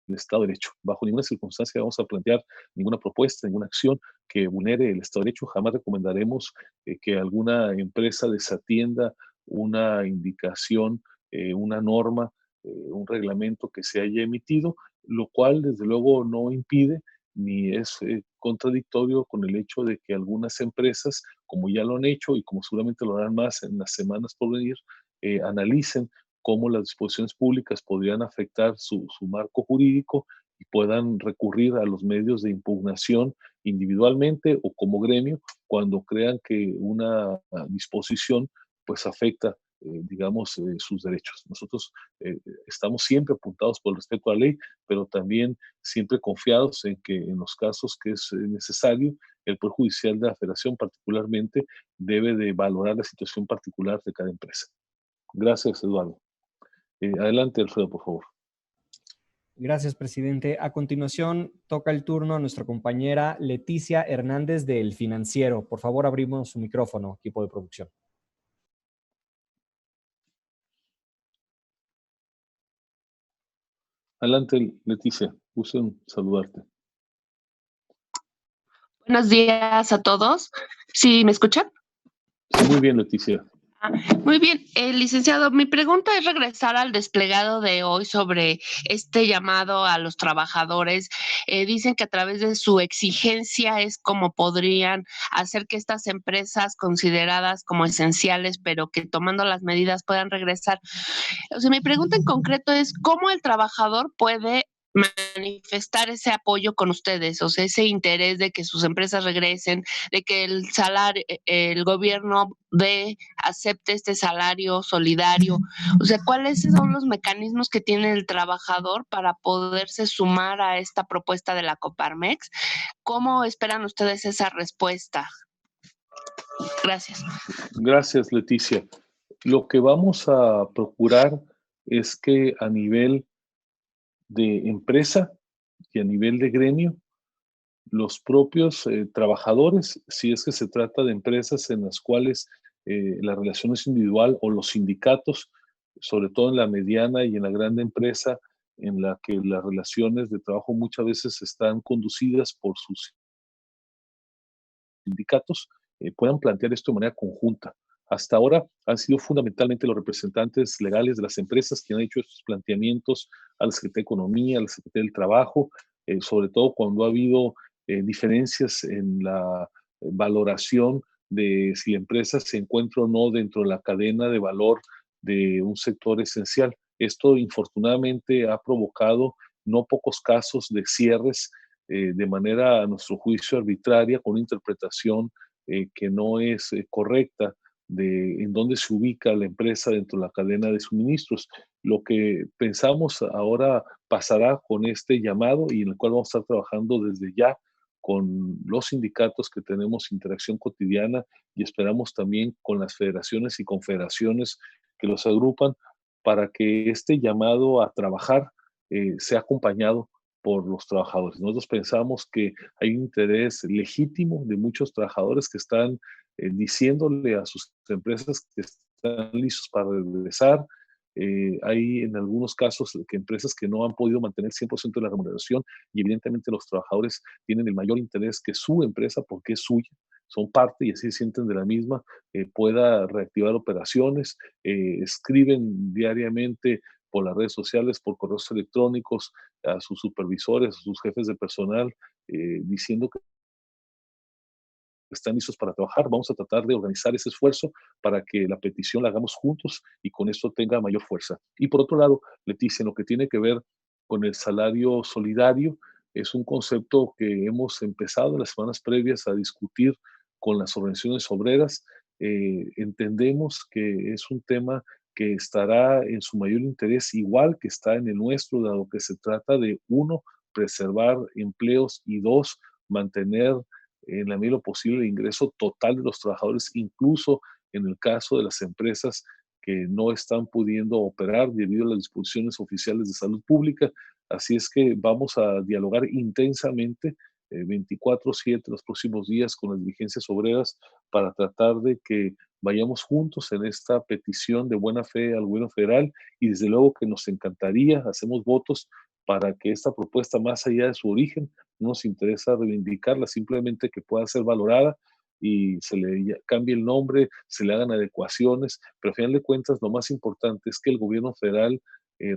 Estado de Derecho. Bajo ninguna circunstancia vamos a plantear ninguna propuesta, ninguna acción que vulnere el Estado de Derecho. Jamás recomendaremos que alguna empresa desatienda una indicación, una norma, un reglamento que se haya emitido, lo cual desde luego no impide ni es contradictorio con el hecho de que algunas empresas, como ya lo han hecho y como seguramente lo harán más en las semanas por venir, analicen cómo las disposiciones públicas podrían afectar su marco jurídico y puedan recurrir a los medios de impugnación individualmente o como gremio cuando crean que una disposición pues afecta, digamos, sus derechos. Nosotros estamos siempre apuntados por el respeto a la ley, pero también siempre confiados en que en los casos que es necesario, el Poder Judicial de la Federación particularmente debe de valorar la situación particular de cada empresa. Gracias, Eduardo. Adelante, Alfredo, por favor. Gracias, presidente. A continuación, toca el turno a nuestra compañera Leticia Hernández del Financiero. Por favor, abrimos su micrófono, equipo de producción. Adelante, Leticia. Gusto en saludarte. Buenos días a todos. ¿Sí me escuchan? Muy bien, Leticia. Muy bien, licenciado, mi pregunta es regresar al desplegado de hoy sobre este llamado a los trabajadores. Dicen que a través de su exigencia es como podrían hacer que estas empresas consideradas como esenciales, pero que tomando las medidas puedan regresar. O sea, mi pregunta en concreto es cómo el trabajador puede manifestar ese apoyo con ustedes, o sea, ese interés de que sus empresas regresen, de que el salario, el gobierno acepte este salario solidario. O sea, ¿cuáles son los mecanismos que tiene el trabajador para poderse sumar a esta propuesta de la Coparmex? ¿Cómo esperan ustedes esa respuesta? Gracias. Gracias, Leticia. Lo que vamos a procurar es que a nivel de empresa y a nivel de gremio, los propios trabajadores, si es que se trata de empresas en las cuales la relación es individual, o los sindicatos, sobre todo en la mediana y en la grande empresa, en la que las relaciones de trabajo muchas veces están conducidas por sus sindicatos, puedan plantear esto de manera conjunta. Hasta ahora han sido fundamentalmente los representantes legales de las empresas que han hecho estos planteamientos a la Secretaría de Economía, a la Secretaría del Trabajo, sobre todo cuando ha habido diferencias en la valoración de si la empresa se encuentra o no dentro de la cadena de valor de un sector esencial. Esto, infortunadamente, ha provocado no pocos casos de cierres de manera, a nuestro juicio, arbitraria, con una interpretación que no es correcta de en dónde se ubica la empresa dentro de la cadena de suministros. Lo que pensamos ahora pasará con este llamado, y en el cual vamos a estar trabajando desde ya con los sindicatos que tenemos interacción cotidiana, y esperamos también con las federaciones y confederaciones que los agrupan, para que este llamado a trabajar sea acompañado por los trabajadores. Nosotros pensamos que hay un interés legítimo de muchos trabajadores que están diciéndole a sus empresas que están listos para regresar. Hay en algunos casos que empresas que no han podido mantener 100% de la remuneración, y evidentemente los trabajadores tienen el mayor interés que su empresa, porque es suya, son parte y así se sienten de la misma, pueda reactivar operaciones, escriben diariamente por las redes sociales, por correos electrónicos, a sus supervisores, a sus jefes de personal, diciendo que están listos para trabajar. Vamos a tratar de organizar ese esfuerzo para que la petición la hagamos juntos y con esto tenga mayor fuerza. Y por otro lado, Leticia, en lo que tiene que ver con el salario solidario, es un concepto que hemos empezado en las semanas previas a discutir con las organizaciones obreras. Entendemos que es un tema que estará en su mayor interés, igual que está en el nuestro, dado que se trata de, uno, preservar empleos, y dos, mantener en la medida de lo posible el ingreso total de los trabajadores, incluso en el caso de las empresas que no están pudiendo operar debido a las disposiciones oficiales de salud pública. Así es que vamos a dialogar intensamente 24/7 los próximos días con las dirigencias obreras, para tratar de que vayamos juntos en esta petición de buena fe al gobierno federal, y desde luego que nos encantaría, hacemos votos para que esta propuesta, más allá de su origen, no nos interesa reivindicarla, simplemente que pueda ser valorada y se le cambie el nombre, se le hagan adecuaciones, pero al final de cuentas lo más importante es que el gobierno federal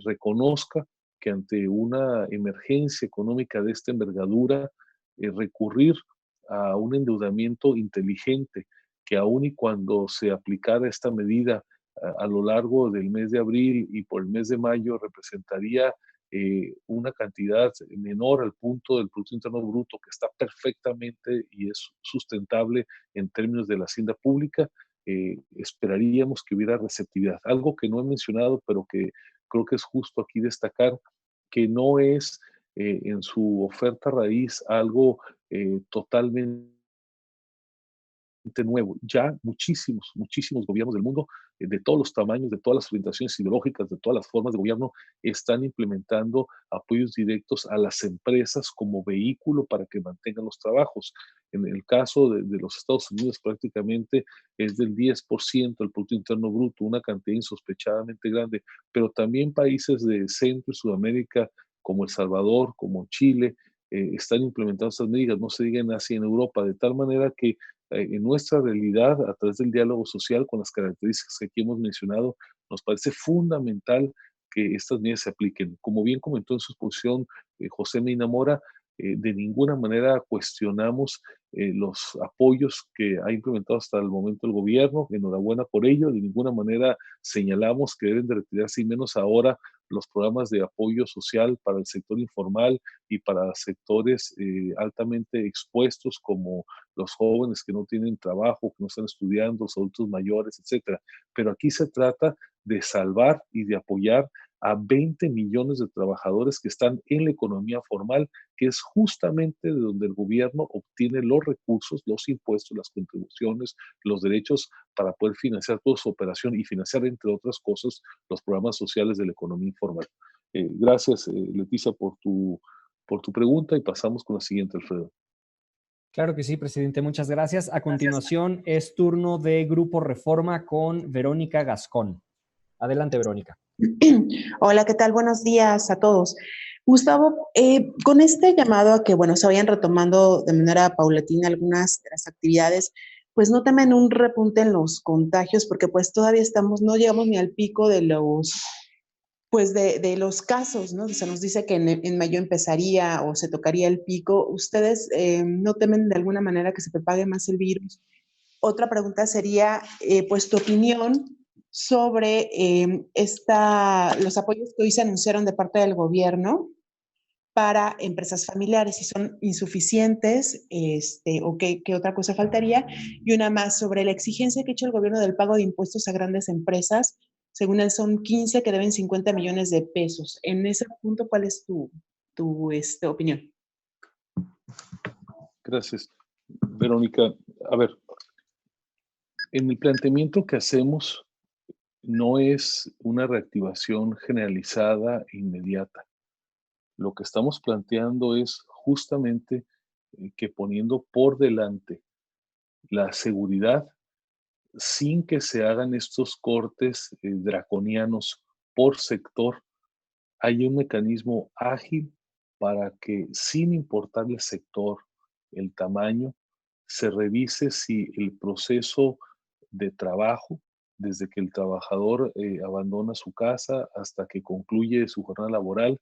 reconozca que ante una emergencia económica de esta envergadura, recurrir a un endeudamiento inteligente, que aun y cuando se aplicara esta medida a lo largo del mes de abril y por el mes de mayo, representaría una cantidad menor al punto del Producto Interno Bruto, que está perfectamente y es sustentable en términos de la hacienda pública. Esperaríamos que hubiera receptividad. Algo que no he mencionado, pero que creo que es justo aquí destacar, que no es en su oferta raíz algo totalmente nuevo. Ya muchísimos gobiernos del mundo, de todos los tamaños, de todas las orientaciones ideológicas, de todas las formas de gobierno, están implementando apoyos directos a las empresas como vehículo para que mantengan los trabajos. En el caso de los Estados Unidos, prácticamente es del 10% del Producto Interno Bruto, una cantidad insospechadamente grande, pero también países de Centro y Sudamérica, como El Salvador, como Chile, están implementando estas medidas, no se diga en Asia y en Europa, de tal manera que en nuestra realidad, a través del diálogo social, con las características que aquí hemos mencionado, nos parece fundamental que estas medidas se apliquen. Como bien comentó en su exposición José Medina Mora, de ninguna manera cuestionamos los apoyos que ha implementado hasta el momento el gobierno, enhorabuena por ello, de ninguna manera señalamos que deben de retirarse, y menos ahora, los programas de apoyo social para el sector informal y para sectores altamente expuestos, como los jóvenes que no tienen trabajo, que no están estudiando, los adultos mayores, etcétera. Pero aquí se trata de salvar y de apoyar a 20 millones de trabajadores que están en la economía formal, que es justamente de donde el gobierno obtiene los recursos, los impuestos, las contribuciones, los derechos para poder financiar toda su operación y financiar, entre otras cosas, los programas sociales de la economía informal. Gracias, Leticia, por tu pregunta, y pasamos con la siguiente, Alfredo. Claro que sí, presidente, muchas gracias. A continuación es turno de Grupo Reforma con Verónica Gascón. Adelante, Verónica. Hola, ¿qué tal? Buenos días a todos. Gustavo, con este llamado a que, bueno, se vayan retomando de manera paulatina algunas de las actividades, pues no temen un repunte en los contagios, porque pues todavía no llegamos ni al pico de los, pues de los casos, ¿no? Se nos dice que en mayo empezaría o se tocaría el pico. ¿Ustedes no temen de alguna manera que se propague más el virus? Otra pregunta sería, pues, tu opinión sobre los apoyos que hoy se anunciaron de parte del gobierno para empresas familiares, si son insuficientes, o qué otra cosa faltaría. Y una más sobre la exigencia que ha hecho el gobierno del pago de impuestos a grandes empresas. Según él, son 15 que deben 50 millones de pesos. En ese punto, ¿cuál es tu opinión? Gracias, Verónica. A ver, en el planteamiento que hacemos no es una reactivación generalizada e inmediata. Lo que estamos planteando es justamente que poniendo por delante la seguridad, sin que se hagan estos cortes draconianos por sector, hay un mecanismo ágil para que, sin importar el sector, el tamaño, se revise si el proceso de trabajo, desde que el trabajador abandona su casa hasta que concluye su jornada laboral,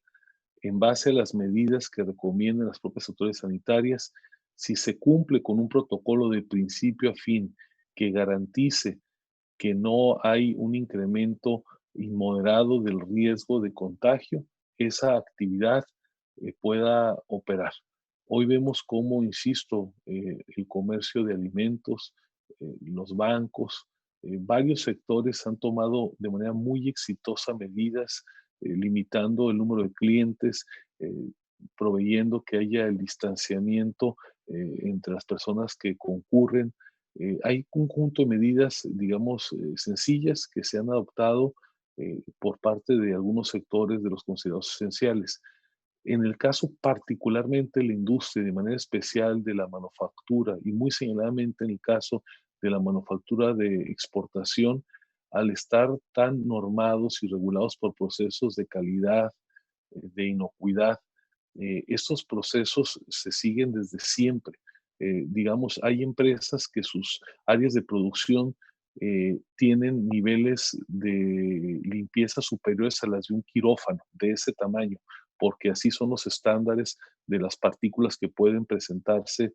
en base a las medidas que recomiendan las propias autoridades sanitarias, si se cumple con un protocolo de principio a fin que garantice que no hay un incremento inmoderado del riesgo de contagio, esa actividad pueda operar. Hoy vemos cómo, insisto, el comercio de alimentos, los bancos, varios sectores han tomado de manera muy exitosa medidas limitando el número de clientes, proveyendo que haya el distanciamiento entre las personas que concurren. Hay un conjunto de medidas, digamos, sencillas que se han adoptado por parte de algunos sectores de los considerados esenciales. En el caso particularmente de la industria, de manera especial de la manufactura, y muy señaladamente en el caso de la manufactura de exportación, al estar tan normados y regulados por procesos de calidad, de inocuidad, estos procesos se siguen desde siempre. Digamos, hay empresas que sus áreas de producción tienen niveles de limpieza superiores a las de un quirófano de ese tamaño, porque así son los estándares de las partículas que pueden presentarse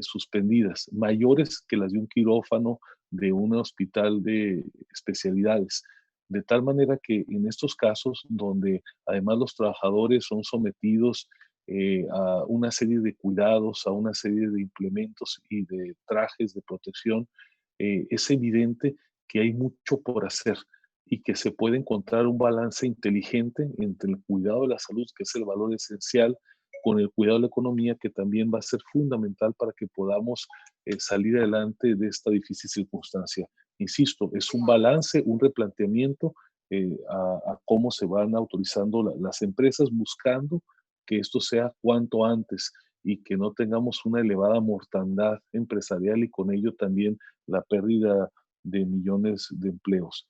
suspendidas, mayores que las de un quirófano de un hospital de especialidades. De tal manera que en estos casos, donde además los trabajadores son sometidos a una serie de cuidados, a una serie de implementos y de trajes de protección, es evidente que hay mucho por hacer y que se puede encontrar un balance inteligente entre el cuidado de la salud, que es el valor esencial, con el cuidado de la economía, que también va a ser fundamental para que podamos salir adelante de esta difícil circunstancia. Insisto, es un balance, un replanteamiento a cómo se van autorizando las empresas, buscando que esto sea cuanto antes y que no tengamos una elevada mortandad empresarial y con ello también la pérdida de millones de empleos.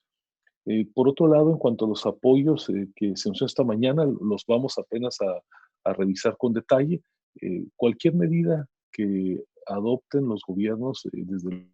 Por otro lado, en cuanto a los apoyos que se anunció esta mañana, los vamos apenas a revisar con detalle. Cualquier medida que adopten los gobiernos desde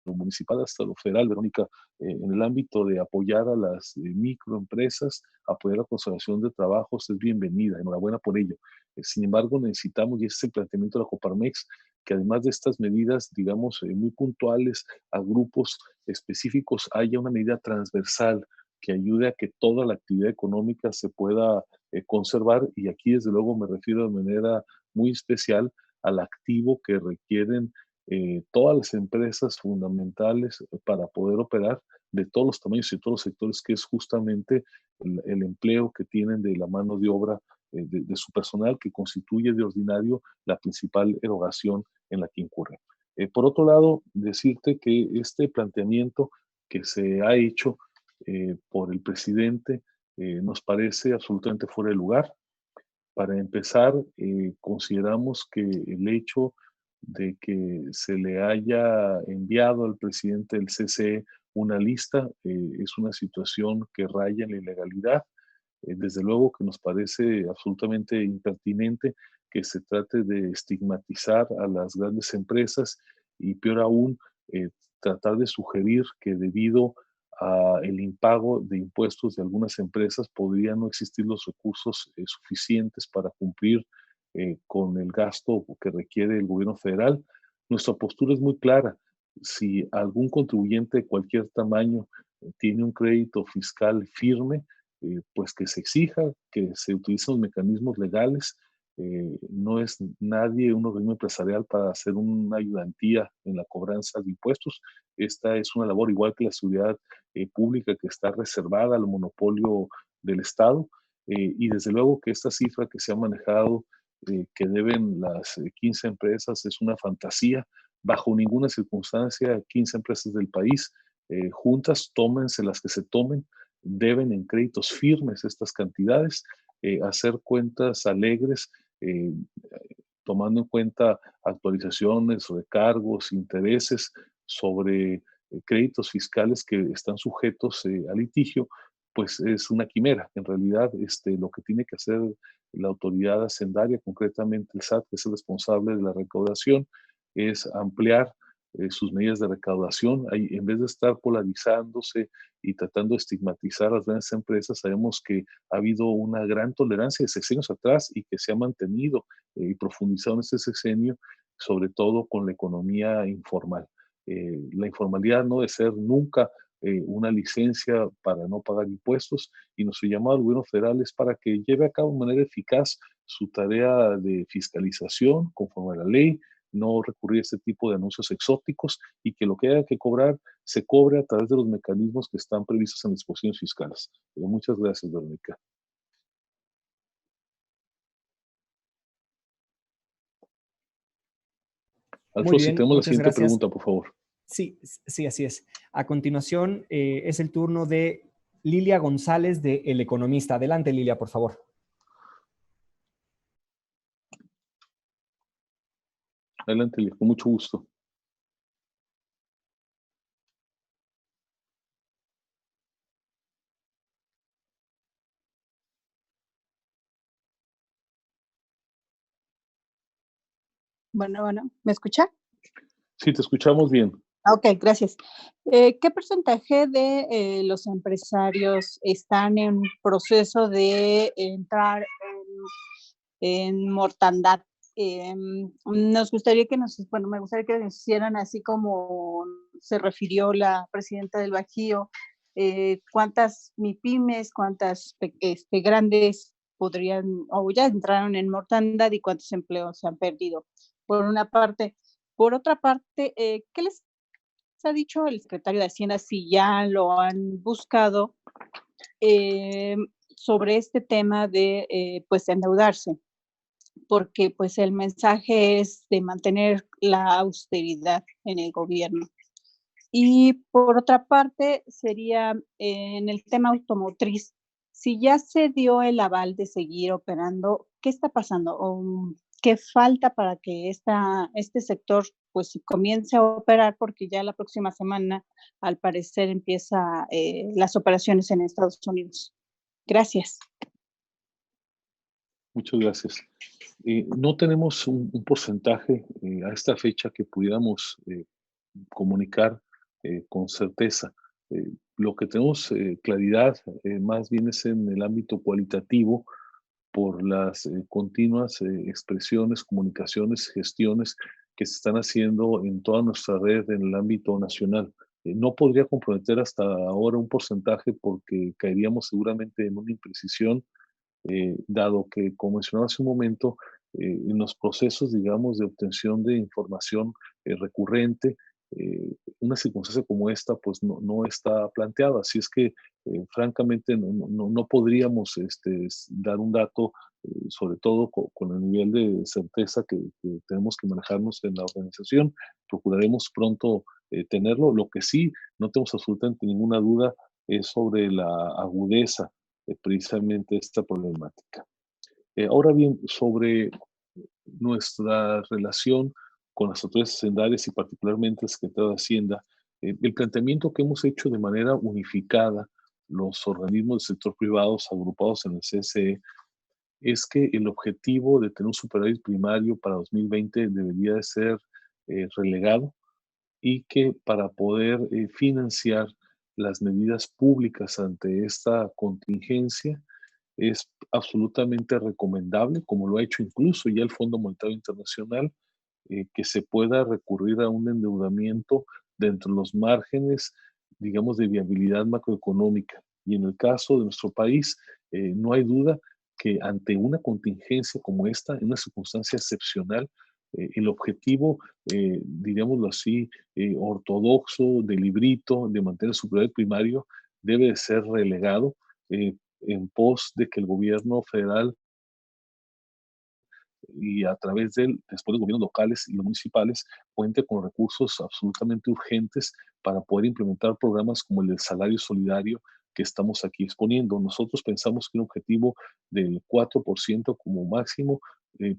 lo municipal hasta lo federal, Verónica, en el ámbito de apoyar a las microempresas, apoyar la conservación de trabajos, es bienvenida, enhorabuena por ello. Sin embargo, necesitamos, y ese es el planteamiento de la Coparmex, que además de estas medidas, digamos, muy puntuales a grupos específicos, haya una medida transversal que ayude a que toda la actividad económica se pueda conservar, y aquí desde luego me refiero de manera muy especial al activo que requieren todas las empresas fundamentales para poder operar de todos los tamaños y todos los sectores, que es justamente el empleo que tienen de la mano de obra de su personal, que constituye de ordinario la principal erogación en la que incurre. Por otro lado, decirte que este planteamiento que se ha hecho por el presidente nos parece absolutamente fuera de lugar. Para empezar, consideramos que el hecho de que se le haya enviado al presidente del CCE una lista es una situación que raya en la ilegalidad. Desde luego que nos parece absolutamente impertinente que se trate de estigmatizar a las grandes empresas y, peor aún, tratar de sugerir que debido a el impago de impuestos de algunas empresas podrían no existir los recursos suficientes para cumplir con el gasto que requiere el gobierno federal. Nuestra postura es muy clara. Si algún contribuyente de cualquier tamaño tiene un crédito fiscal firme, pues que se exija, que se utilicen los mecanismos legales. No es nadie un organismo empresarial para hacer una ayudantía en la cobranza de impuestos. Esta es una labor igual que la seguridad pública, que está reservada al monopolio del Estado. Y desde luego que esta cifra que se ha manejado, que deben las 15 empresas, es una fantasía. Bajo ninguna circunstancia 15 empresas del país juntas, tómense las que se tomen, deben en créditos firmes estas cantidades, hacer cuentas alegres, tomando en cuenta actualizaciones, recargos, intereses sobre créditos fiscales que están sujetos a litigio, pues es una quimera. En realidad, lo que tiene que hacer la autoridad hacendaria, concretamente el SAT, que es el responsable de la recaudación, es ampliar sus medidas de recaudación. En vez de estar polarizándose y tratando de estigmatizar a las grandes empresas, sabemos que ha habido una gran tolerancia de sexenios atrás y que se ha mantenido y profundizado en este sexenio, sobre todo con la economía informal. La informalidad no debe ser nunca una licencia para no pagar impuestos, y nuestro llamado al gobierno federal es para que lleve a cabo de manera eficaz su tarea de fiscalización conforme a la ley, no recurrir a este tipo de anuncios exóticos, y que lo que haya que cobrar se cobre a través de los mecanismos que están previstos en las disposiciones fiscales. Muchas gracias, Verónica. Alfonso, si tenemos la siguiente pregunta, por favor. Sí, así es. A continuación es el turno de Lilia González de El Economista. Adelante, Lilia, por favor. Adelante, Lilia, con mucho gusto. Bueno, ¿me escucha? Sí, te escuchamos bien. Ok, gracias. ¿Qué porcentaje de los empresarios están en proceso de entrar en mortandad? Nos gustaría que me gustaría que nos hicieran así como se refirió la presidenta del Bajío, cuántas MIPYMES, cuántas grandes podrían o ya entraron en mortandad y cuántos empleos se han perdido, por una parte. Por otra parte, ¿qué les ha dicho el secretario de Hacienda, si ya lo han buscado, sobre este tema de pues endeudarse? Porque pues el mensaje es de mantener la austeridad en el gobierno. Y por otra parte sería en el tema automotriz, si ya se dio el aval de seguir operando, ¿qué está pasando? ¿O qué falta para que este sector pues comience a operar? Porque ya la próxima semana al parecer empieza las operaciones en Estados Unidos. Gracias. Muchas gracias. No tenemos un porcentaje a esta fecha que pudiéramos comunicar con certeza. Lo que tenemos claridad más bien es en el ámbito cualitativo, por las continuas expresiones, comunicaciones, gestiones que se están haciendo en toda nuestra red en el ámbito nacional. No podría comprometer hasta ahora un porcentaje porque caeríamos seguramente en una imprecisión, dado que, como mencionaba hace un momento, en los procesos, digamos, de obtención de información recurrente. Una circunstancia como esta pues no está planteada, así es que francamente no podríamos dar un dato, sobre todo con el nivel de certeza que tenemos que manejarnos en la organización. Procuraremos pronto tenerlo. Lo que sí no tenemos absolutamente ninguna duda es sobre la agudeza precisamente esta problemática. Ahora bien, sobre nuestra relación con las autoridades hacendarias y particularmente el secretario de Hacienda, el planteamiento que hemos hecho de manera unificada los organismos del sector privado agrupados en el CSE es que el objetivo de tener un superávit primario para 2020 debería de ser relegado y que para poder financiar las medidas públicas ante esta contingencia es absolutamente recomendable, como lo ha hecho incluso ya el Fondo Monetario Internacional, que se pueda recurrir a un endeudamiento dentro de los márgenes, digamos, de viabilidad macroeconómica. Y en el caso de nuestro país, no hay duda que ante una contingencia como esta, en una circunstancia excepcional, el objetivo, digámoslo así, ortodoxo, de librito, de mantener su superávit primario, debe de ser relegado en pos de que el gobierno federal y a través de él, después los gobiernos locales y los municipales, cuente con recursos absolutamente urgentes para poder implementar programas como el del salario solidario que estamos aquí exponiendo. Nosotros pensamos que un objetivo del 4% como máximo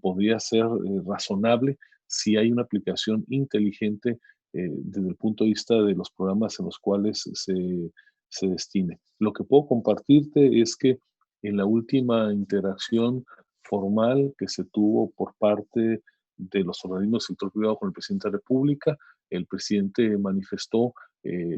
podría ser razonable si hay una aplicación inteligente desde el punto de vista de los programas en los cuales se destine. Lo que puedo compartirte es que en la última interacción formal que se tuvo por parte de los organismos del sector privado con el presidente de la República, el presidente manifestó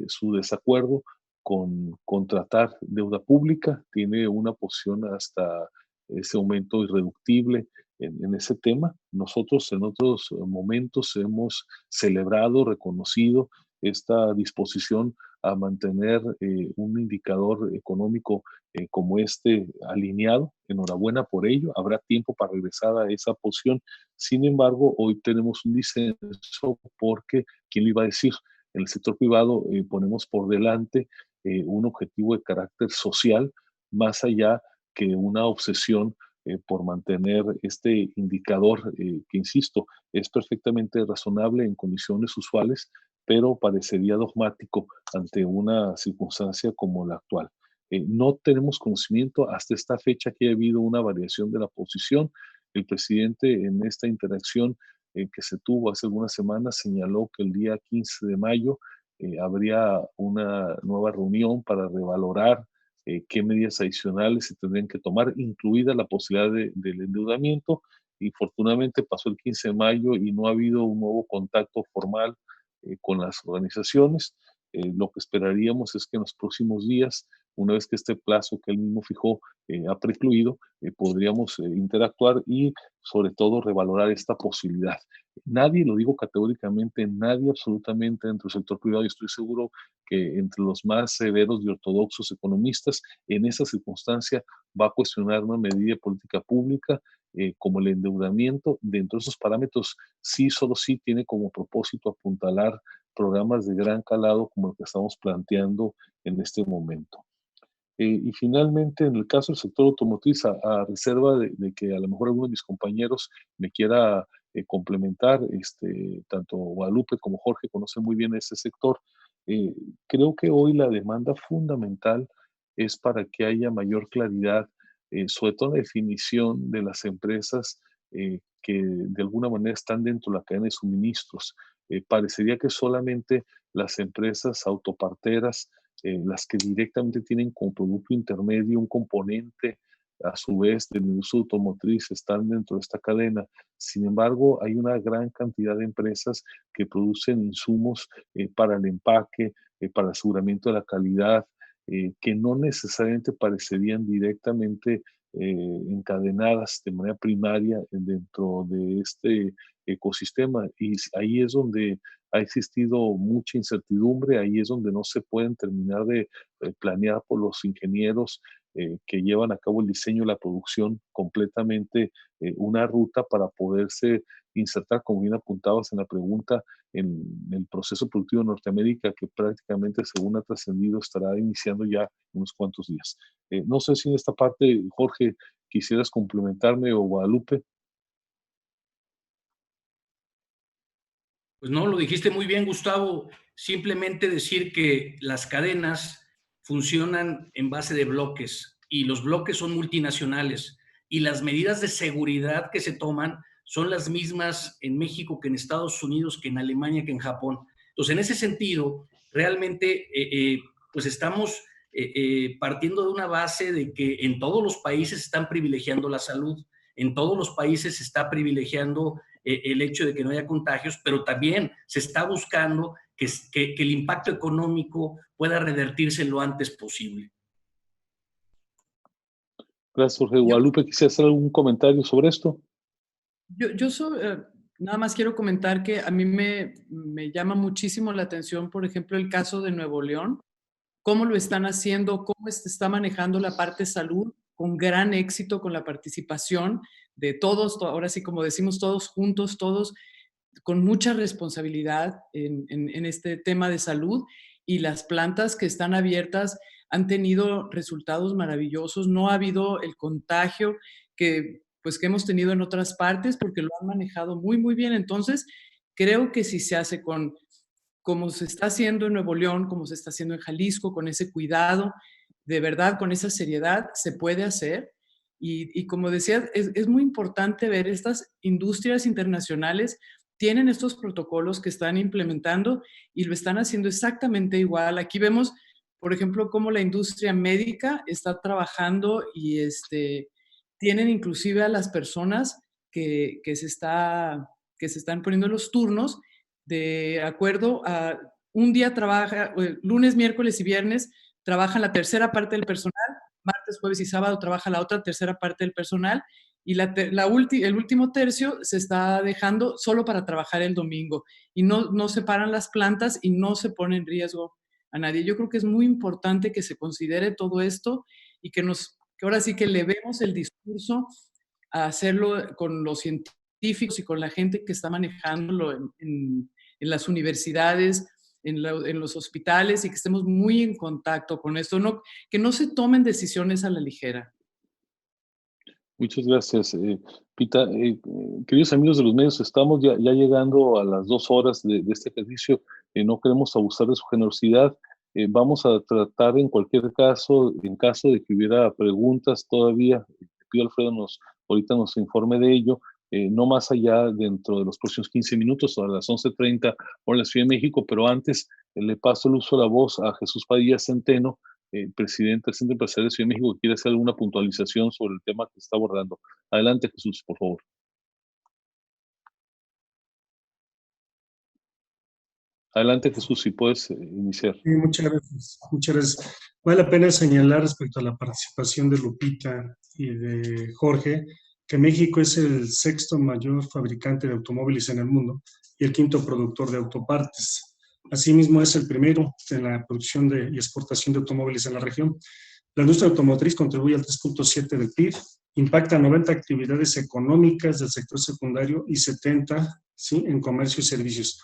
su desacuerdo con contratar deuda pública, tiene una posición hasta ese momento irreductible en ese tema. Nosotros en otros momentos hemos celebrado, reconocido esta disposición a mantener un indicador económico como este alineado. Enhorabuena por ello. Habrá tiempo para regresar a esa posición. Sin embargo, hoy tenemos un disenso porque, ¿quién le iba a decir? En el sector privado ponemos por delante un objetivo de carácter social más allá que una obsesión por mantener este indicador que, insisto, es perfectamente razonable en condiciones usuales, pero parecería dogmático ante una circunstancia como la actual. No tenemos conocimiento hasta esta fecha que ha habido una variación de la posición. El presidente en esta interacción que se tuvo hace algunas semanas señaló que el día 15 de mayo habría una nueva reunión para revalorar qué medidas adicionales se tendrían que tomar, incluida la posibilidad del endeudamiento. Y afortunadamente pasó el 15 de mayo y no ha habido un nuevo contacto formal con las organizaciones. Lo que esperaríamos es que en los próximos días, una vez que este plazo que él mismo fijó ha precluido, podríamos interactuar y sobre todo revalorar esta posibilidad. Nadie, lo digo categóricamente, nadie absolutamente dentro del sector privado, y estoy seguro que entre los más severos y ortodoxos economistas, en esa circunstancia va a cuestionar una medida de política pública como el endeudamiento. Dentro de esos parámetros, sí, solo sí tiene como propósito apuntalar programas de gran calado como el que estamos planteando en este momento. Y finalmente, en el caso del sector automotriz, a reserva de que a lo mejor alguno de mis compañeros me quiera complementar, tanto Guadalupe como Jorge conocen muy bien ese sector, creo que hoy la demanda fundamental es para que haya mayor claridad, sobre todo en la definición de las empresas que de alguna manera están dentro de la cadena de suministros. Parecería que solamente las empresas autoparteras, las que directamente tienen como producto intermedio un componente a su vez del uso automotriz, están dentro de esta cadena. Sin embargo, hay una gran cantidad de empresas que producen insumos para el empaque, para el aseguramiento de la calidad, que no necesariamente parecerían directamente encadenadas de manera primaria dentro de este ecosistema. Y ahí es donde ha existido mucha incertidumbre, ahí es donde no se pueden terminar de planear por los ingenieros que llevan a cabo el diseño y la producción completamente una ruta para poderse insertar, como bien apuntabas en la pregunta, en el proceso productivo de Norteamérica, que prácticamente, según ha trascendido, estará iniciando ya unos cuantos días. No sé si en esta parte, Jorge, quisieras complementarme o Guadalupe. Pues no, lo dijiste muy bien, Gustavo. Simplemente decir que las cadenas funcionan en base de bloques y los bloques son multinacionales y las medidas de seguridad que se toman son las mismas en México que en Estados Unidos, que en Alemania, que en Japón. Entonces, en ese sentido, realmente, pues estamos partiendo de una base de que en todos los países están privilegiando la salud, en todos los países se está privilegiando el hecho de que no haya contagios, pero también se está buscando que el impacto económico pueda revertirse lo antes posible. Gracias, Jorge. Guadalupe, ¿quisiera hacer algún comentario sobre esto? Nada más quiero comentar que a mí me llama muchísimo la atención, por ejemplo, el caso de Nuevo León, cómo lo están haciendo, cómo se está manejando la parte salud con gran éxito, con la participación de todos, ahora sí como decimos, todos juntos, todos con mucha responsabilidad en este tema de salud, y las plantas que están abiertas han tenido resultados maravillosos, no ha habido el contagio que hemos tenido en otras partes porque lo han manejado muy, muy bien. Entonces, creo que si se hace como se está haciendo en Nuevo León, como se está haciendo en Jalisco, con ese cuidado, de verdad, con esa seriedad, se puede hacer. Y como decía, es muy importante ver estas industrias internacionales tienen estos protocolos que están implementando y lo están haciendo exactamente igual. Aquí vemos, por ejemplo, cómo la industria médica está trabajando y tienen inclusive a las personas que se están poniendo los turnos de acuerdo a un día trabaja, lunes, miércoles y viernes trabajan la tercera parte del personal, martes, jueves y sábado trabaja la otra tercera parte del personal, y el último tercio se está dejando solo para trabajar el domingo, y no separan las plantas y no se pone en riesgo a nadie. Yo creo que es muy importante que se considere todo esto y que ahora sí que elevemos el discurso a hacerlo con los científicos y con la gente que está manejándolo en las universidades, en los hospitales, y que estemos muy en contacto con esto, que no se tomen decisiones a la ligera. Muchas gracias, Pita. Queridos amigos de los medios, estamos ya llegando a las 2 horas de este ejercicio. No queremos abusar de su generosidad. Vamos a tratar en cualquier caso, en caso de que hubiera preguntas todavía, pido a Alfredo ahorita nos informe de ello, no más allá dentro de los próximos 15 minutos, a las 11:30 por la Ciudad de México, pero antes le paso el uso de la voz a Jesús Padilla Centeno, presidente del Centro Empresarial de Ciudad de México, que quiere hacer alguna puntualización sobre el tema que está abordando. Adelante, Jesús, por favor. Adelante, Jesús, si puedes iniciar. Sí, muchas gracias. Muchas gracias. Vale la pena señalar respecto a la participación de Lupita y de Jorge, que México es el 6º mayor fabricante de automóviles en el mundo y el 5º productor de autopartes. Asimismo, es el primero en la producción y exportación de automóviles en la región. La industria automotriz contribuye al 3.7% del PIB, impacta 90 actividades económicas del sector secundario y 70 en comercio y servicios.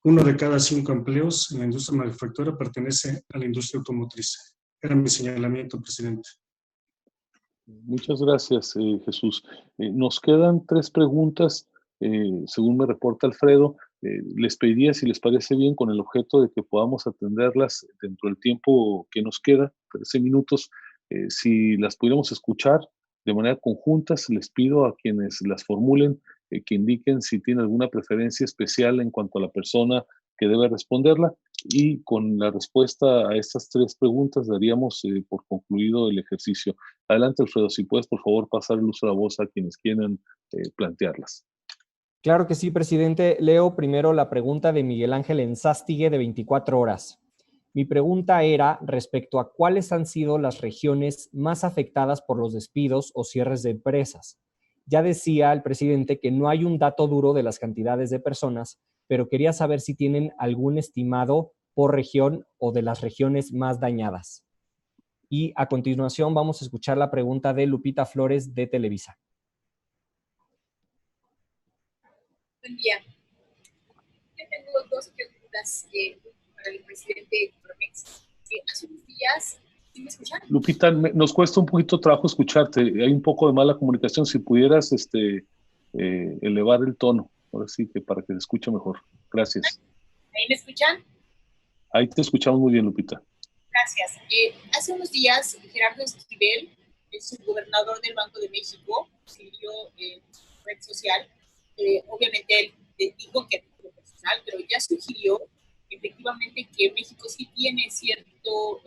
1 de cada 5 empleos en la industria manufacturera pertenece a la industria automotriz. Era mi señalamiento, presidente. Muchas gracias, Jesús. Nos quedan 3 preguntas, según me reporta Alfredo. Les pediría, si les parece bien, con el objeto de que podamos atenderlas dentro del tiempo que nos queda, 13 minutos, si las pudiéramos escuchar de manera conjunta. Les pido a quienes las formulen que indiquen si tienen alguna preferencia especial en cuanto a la persona que debe responderla, y con la respuesta a estas 3 preguntas daríamos por concluido el ejercicio. Adelante, Alfredo, si puedes, por favor, pasar el uso de la voz a quienes quieran plantearlas. Claro que sí, presidente. Leo primero la pregunta de Miguel Ángel Enzástigue, de 24 horas. Mi pregunta era respecto a cuáles han sido las regiones más afectadas por los despidos o cierres de empresas. Ya decía el presidente que no hay un dato duro de las cantidades de personas, pero quería saber si tienen algún estimado por región o de las regiones más dañadas. Y a continuación vamos a escuchar la pregunta de Lupita Flores de Televisa. Buen día. Yo tengo dos preguntas para el presidente Coparmex. Hace unos días, ¿sí me escuchan? Lupita, nos cuesta un poquito trabajo escucharte. Hay un poco de mala comunicación. Si pudieras elevar el tono, ahora sí que para que se escuche mejor. Gracias. ¿Ahí me escuchan? Ahí te escuchamos muy bien, Lupita. Gracias. Hace unos días, Gerardo Esquivel, el subgobernador del Banco de México, escribió en red social, obviamente él dijo que a título personal, pero ya sugirió efectivamente que México sí tiene cierto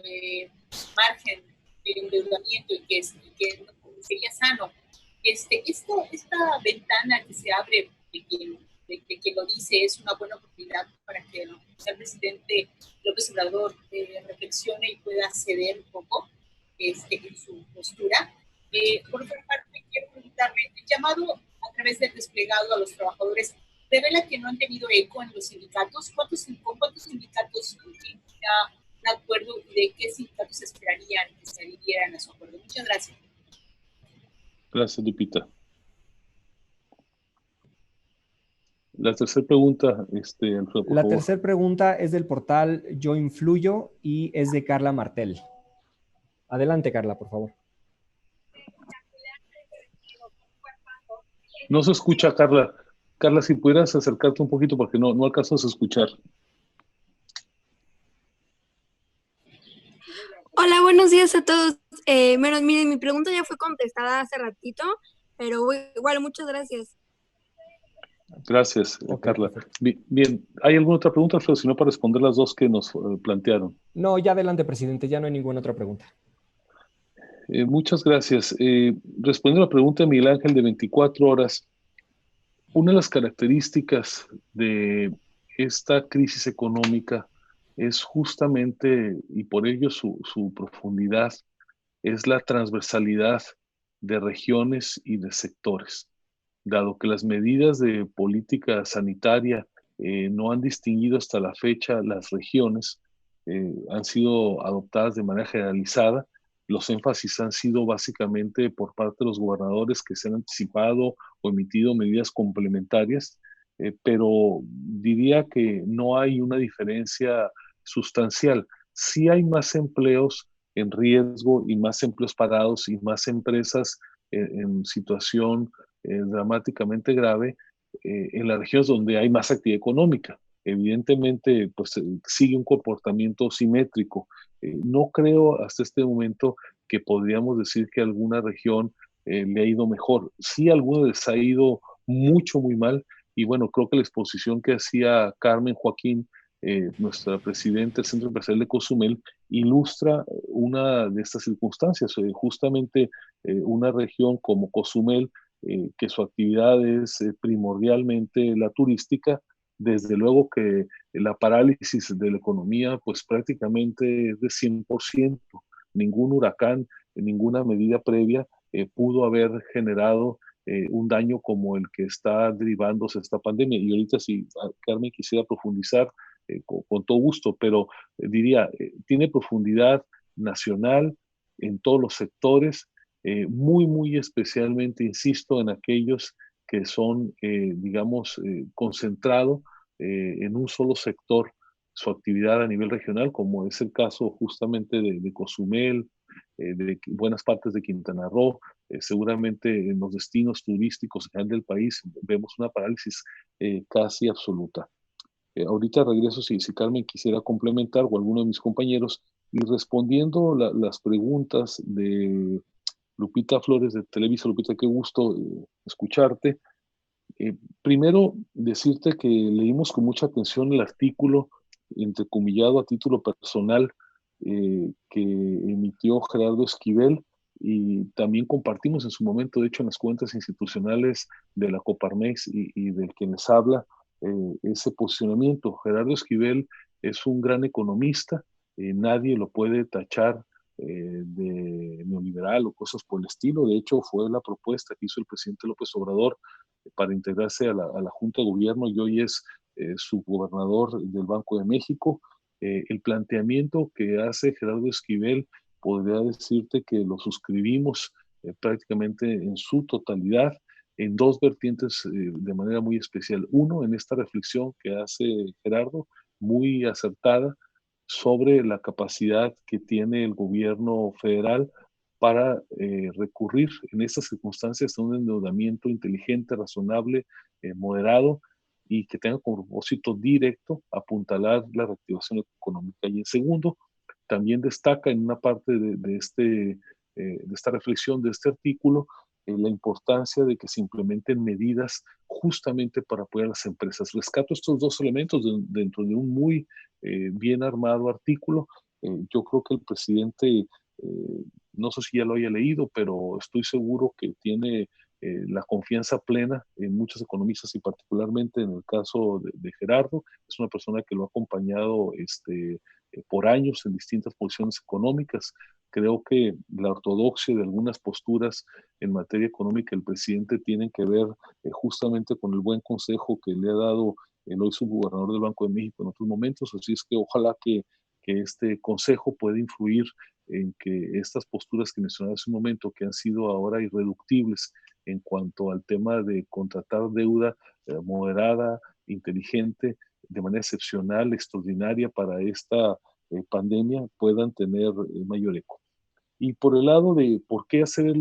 margen de endeudamiento y que sería sano. Esta ventana que se abre de quien lo dice es una buena oportunidad para que el presidente López Obrador reflexione y pueda ceder un poco en su postura. Por otra parte, quiero preguntarle, el llamado a través del desplegado a los trabajadores revela que no han tenido eco en los sindicatos. ¿Cuántos sindicatos tienen un acuerdo y de qué sindicatos esperarían que se adhirieran a su acuerdo? Muchas gracias. Gracias, Lupita. La tercera pregunta, Alfredo, por favor. La tercera pregunta es del portal Yo Influyo y es de Carla Martel. Adelante, Carla, por favor. No se escucha, Carla. Carla, si pudieras acercarte un poquito porque no alcanzas a escuchar. Hola, buenos días a todos. Miren, mi pregunta ya fue contestada hace ratito, pero igual, muchas gracias. Gracias, Carla. Bien, ¿hay alguna otra pregunta, Alfredo? Si no, para responder las dos que nos plantearon. No, ya adelante, presidente, ya no hay ninguna otra pregunta. Muchas gracias. Respondiendo a la pregunta de Miguel Ángel de 24 horas, una de las características de esta crisis económica es justamente, y por ello su profundidad, es la transversalidad de regiones y de sectores. Dado que las medidas de política sanitaria no han distinguido hasta la fecha las regiones, han sido adoptadas de manera generalizada. Los énfasis han sido básicamente por parte de los gobernadores que se han anticipado o emitido medidas complementarias, pero diría que no hay una diferencia sustancial. Sí hay más empleos en riesgo y más empleos parados y más empresas en situación dramáticamente grave en las regiones donde hay más actividad económica. Evidentemente, pues sigue un comportamiento simétrico. No creo hasta este momento que podríamos decir que alguna región le ha ido mejor. Sí, a algunos les ha ido muy mal. Y bueno, creo que la exposición que hacía Carmen Joaquín, nuestra presidenta del Centro Empresarial de Cozumel, ilustra una de estas circunstancias. Justamente una región como Cozumel, que su actividad es primordialmente la turística, desde luego que la parálisis de la economía pues prácticamente es de 100%. Ningún huracán, ninguna medida previa pudo haber generado un daño como el que está derivándose esta pandemia. Y ahorita si Carmen quisiera profundizar, con todo gusto, pero diría, tiene profundidad nacional en todos los sectores, muy especialmente, insisto, en aquellos que son, concentrados en un solo sector su actividad a nivel regional, como es el caso justamente de Cozumel, de buenas partes de Quintana Roo. Seguramente en los destinos turísticos en general del país vemos una parálisis casi absoluta. Ahorita regreso si Carmen quisiera complementar o alguno de mis compañeros, y respondiendo las preguntas de Lupita Flores de Televisa. Lupita, qué gusto escucharte. Primero, decirte que leímos con mucha atención el artículo entrecomillado a título personal que emitió Gerardo Esquivel, y también compartimos en su momento, de hecho, en las cuentas institucionales de la Coparmex y del que les habla, ese posicionamiento. Gerardo Esquivel es un gran economista, nadie lo puede tachar de neoliberal o cosas por el estilo. De hecho, fue la propuesta que hizo el presidente López Obrador para integrarse a la Junta de Gobierno, y hoy es subgobernador del Banco de México. El planteamiento que hace Gerardo Esquivel podría decirte que lo suscribimos prácticamente en su totalidad, en dos vertientes de manera muy especial. Uno, en esta reflexión que hace Gerardo, muy acertada, sobre la capacidad que tiene el gobierno federal para recurrir en estas circunstancias a un endeudamiento inteligente, razonable, moderado, y que tenga como propósito directo apuntalar la reactivación económica. Y en segundo, también destaca en una parte de esta reflexión, de este artículo, la importancia de que se implementen medidas justamente para apoyar a las empresas. Rescato estos dos elementos dentro de un muy bien armado artículo. Yo creo que el presidente, no sé si ya lo haya leído, pero estoy seguro que tiene la confianza plena en muchos economistas y particularmente en el caso de Gerardo. Es una persona que lo ha acompañado por años en distintas posiciones económicas. Creo que la ortodoxia de algunas posturas en materia económica del presidente tienen que ver justamente con el buen consejo que le ha dado el hoy subgobernador del Banco de México en otros momentos. Así es que ojalá que este consejo pueda influir en que estas posturas que mencionaba hace un momento, que han sido ahora irreductibles en cuanto al tema de contratar deuda moderada, inteligente, de manera excepcional, extraordinaria para esta pandemia, puedan tener mayor eco. Y por el lado de por qué hacer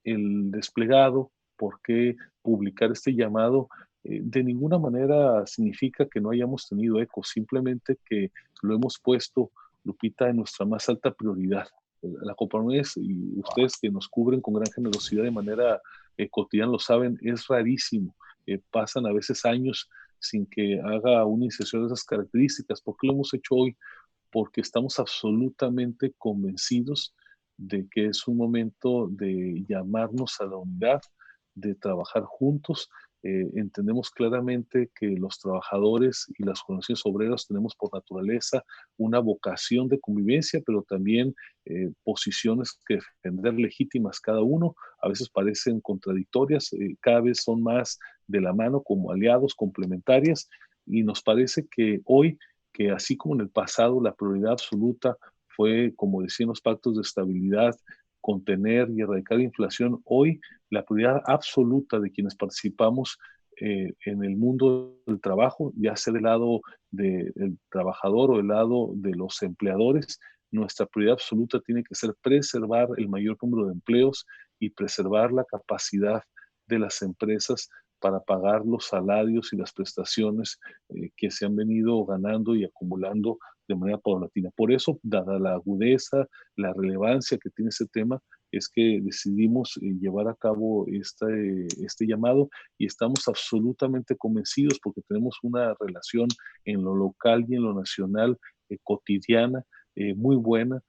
el desplegado, por qué publicar este llamado, de ninguna manera significa que no hayamos tenido eco, simplemente que lo hemos puesto, Lupita, en nuestra más alta prioridad. La Coparmex y ustedes que nos cubren con gran generosidad de manera cotidiana lo saben, es rarísimo. Pasan a veces años sin que haga una iniciación de esas características. ¿Por qué lo hemos hecho hoy? Porque estamos absolutamente convencidos de que es un momento de llamarnos a la unidad, de trabajar juntos. Entendemos claramente que los trabajadores y las organizaciones obreras tenemos por naturaleza una vocación de convivencia, pero también posiciones que defender legítimas cada uno. A veces parecen contradictorias, cada vez son más de la mano como aliados, complementarias, y nos parece que hoy, que así como en el pasado la prioridad absoluta fue, como decían los pactos de estabilidad, contener y erradicar la inflación, hoy la prioridad absoluta de quienes participamos en el mundo del trabajo, ya sea del lado del trabajador o del lado de los empleadores, nuestra prioridad absoluta tiene que ser preservar el mayor número de empleos y preservar la capacidad de las empresas para pagar los salarios y las prestaciones que se han venido ganando y acumulando de manera paulatina. Por eso, dada la agudeza, la relevancia que tiene ese tema, es que decidimos llevar a cabo este llamado y estamos absolutamente convencidos porque tenemos una relación en lo local y en lo nacional cotidiana muy buena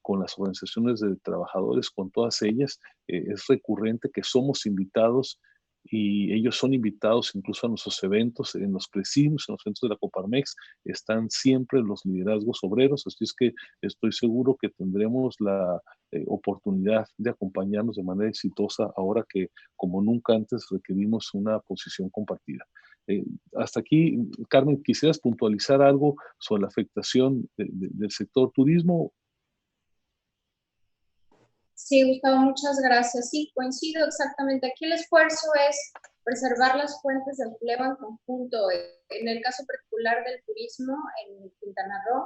con las organizaciones de trabajadores, con todas ellas. Es recurrente que somos invitados y ellos son invitados incluso a nuestros eventos, en los presidios, en los eventos de la Coparmex, están siempre los liderazgos obreros, así es que estoy seguro que tendremos la oportunidad de acompañarnos de manera exitosa ahora que como nunca antes requerimos una posición compartida. Hasta aquí, Carmen, ¿quisieras puntualizar algo sobre la afectación del sector turismo? Sí, Gustavo, muchas gracias. Sí, coincido exactamente. Aquí el esfuerzo es preservar las fuentes de empleo en conjunto. En el caso particular del turismo en Quintana Roo,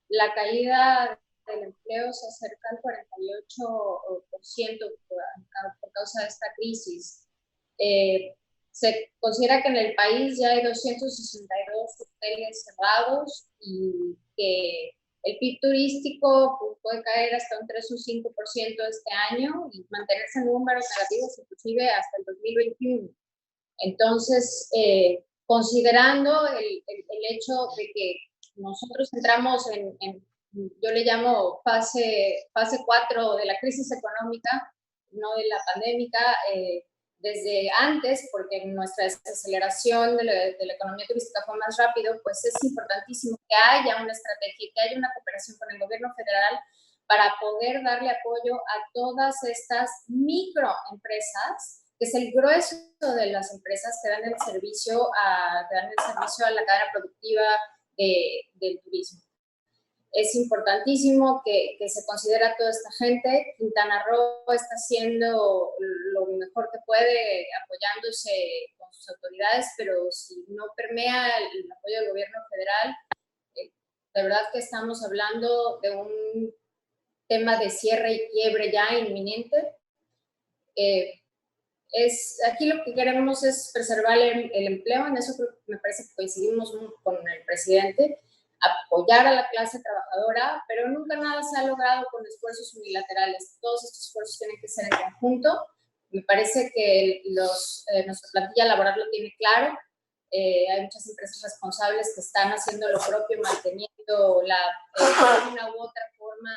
la caída del empleo se acerca al 48% por causa de esta crisis. Se considera que en el país ya hay 262 hoteles cerrados y que el PIB turístico puede caer hasta un 3 o 5% este año y mantenerse en números negativos inclusive hasta el 2021. Entonces, considerando el hecho de que nosotros entramos yo le llamo fase 4 de la crisis económica, no de la pandémica, desde antes, porque nuestra desaceleración de la economía turística fue más rápido, pues es importantísimo que haya una estrategia, que haya una cooperación con el gobierno federal para poder darle apoyo a todas estas microempresas, que es el grueso de las empresas que dan el servicio a la cadena productiva del turismo. Es importantísimo que se considere a toda esta gente. Quintana Roo está haciendo lo mejor que puede apoyándose con sus autoridades, pero si no permea el apoyo del gobierno federal, de verdad que estamos hablando de un tema de cierre y quiebre ya inminente. Aquí lo que queremos es preservar el empleo, en eso me parece que coincidimos con el presidente, apoyar a la clase trabajadora, pero nunca nada se ha logrado con esfuerzos unilaterales. Todos estos esfuerzos tienen que ser en conjunto. Me parece que nuestra plantilla laboral lo tiene claro. Hay muchas empresas responsables que están haciendo lo propio, manteniendo de una u otra forma,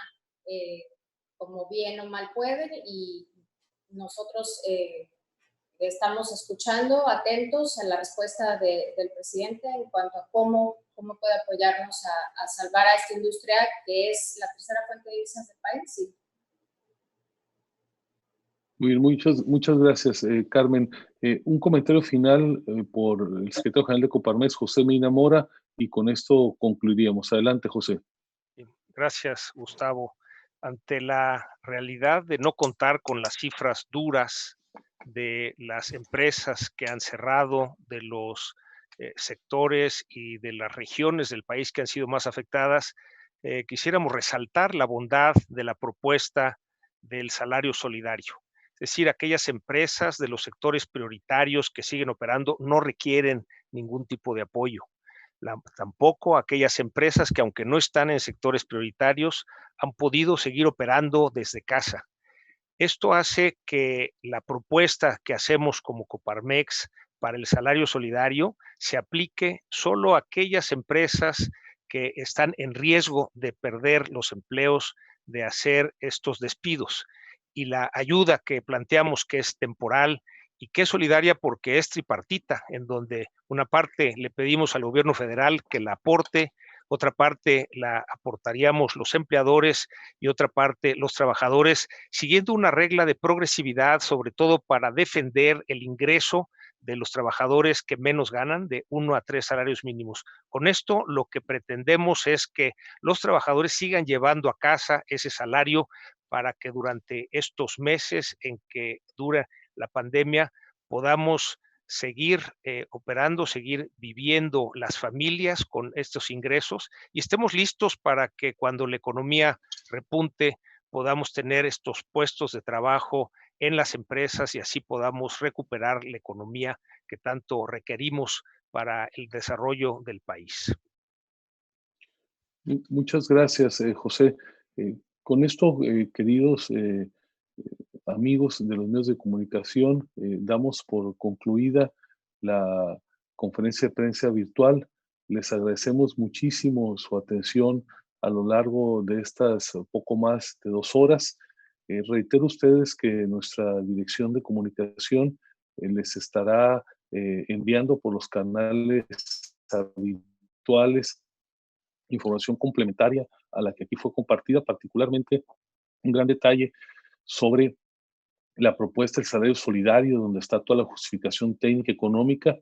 como bien o mal pueden, y nosotros estamos escuchando, atentos a la respuesta del presidente en cuanto a cómo puede apoyarnos a salvar a esta industria que es la tercera fuente de divisas del país. Sí. Muy bien, muchas gracias, Carmen. Un comentario final por el secretario general de Coparmex, José Medina Mora, y con esto concluiríamos. Adelante, José. Gracias, Gustavo. Ante la realidad de no contar con las cifras duras de las empresas que han cerrado, de los sectores y de las regiones del país que han sido más afectadas, quisiéramos resaltar la bondad de la propuesta del salario solidario. Es decir, aquellas empresas de los sectores prioritarios que siguen operando no requieren ningún tipo de apoyo. Tampoco aquellas empresas que, aunque no están en sectores prioritarios, han podido seguir operando desde casa. Esto hace que la propuesta que hacemos como Coparmex para el salario solidario se aplique solo a aquellas empresas que están en riesgo de perder los empleos, de hacer estos despidos. Y la ayuda que planteamos, que es temporal y que es solidaria porque es tripartita, en donde una parte le pedimos al gobierno federal que la aporte, otra parte la aportaríamos los empleadores y otra parte los trabajadores, siguiendo una regla de progresividad, sobre todo para defender el ingreso de los trabajadores que menos ganan, de 1 a 3 salarios mínimos. Con esto lo que pretendemos es que los trabajadores sigan llevando a casa ese salario para que durante estos meses en que dura la pandemia podamos seguir operando, seguir viviendo las familias con estos ingresos y estemos listos para que cuando la economía repunte podamos tener estos puestos de trabajo en las empresas y así podamos recuperar la economía que tanto requerimos para el desarrollo del país. Muchas gracias, José. Con esto, queridos amigos de los medios de comunicación, damos por concluida la conferencia de prensa virtual. Les agradecemos muchísimo su atención a lo largo de estas poco más de 2 horas. Reitero a ustedes que nuestra dirección de comunicación les estará enviando por los canales habituales información complementaria a la que aquí fue compartida, particularmente un gran detalle sobre la propuesta del salario solidario, donde está toda la justificación técnica económica.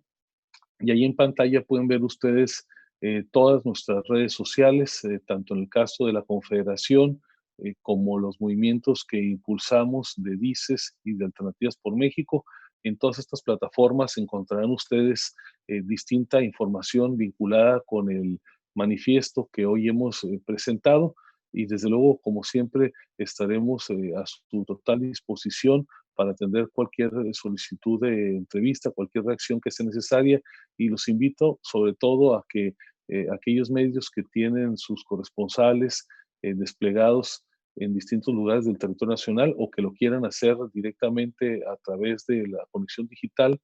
Y ahí en pantalla pueden ver ustedes todas nuestras redes sociales, tanto en el caso de la Confederación como los movimientos que impulsamos de DICES y de Alternativas por México. En todas estas plataformas encontrarán ustedes distinta información vinculada con el manifiesto que hoy hemos presentado. Y desde luego, como siempre, estaremos a su total disposición para atender cualquier solicitud de entrevista, cualquier reacción que sea necesaria. Y los invito sobre todo a que aquellos medios que tienen sus corresponsales desplegados en distintos lugares del territorio nacional o que lo quieran hacer directamente a través de la conexión digital,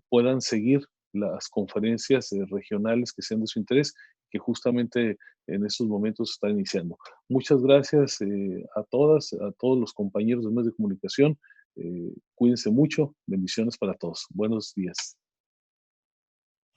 puedan seguir las conferencias regionales que sean de su interés, que justamente en estos momentos están iniciando. Muchas gracias a todas, a todos los compañeros de medios de comunicación. Cuídense mucho. Bendiciones para todos. Buenos días.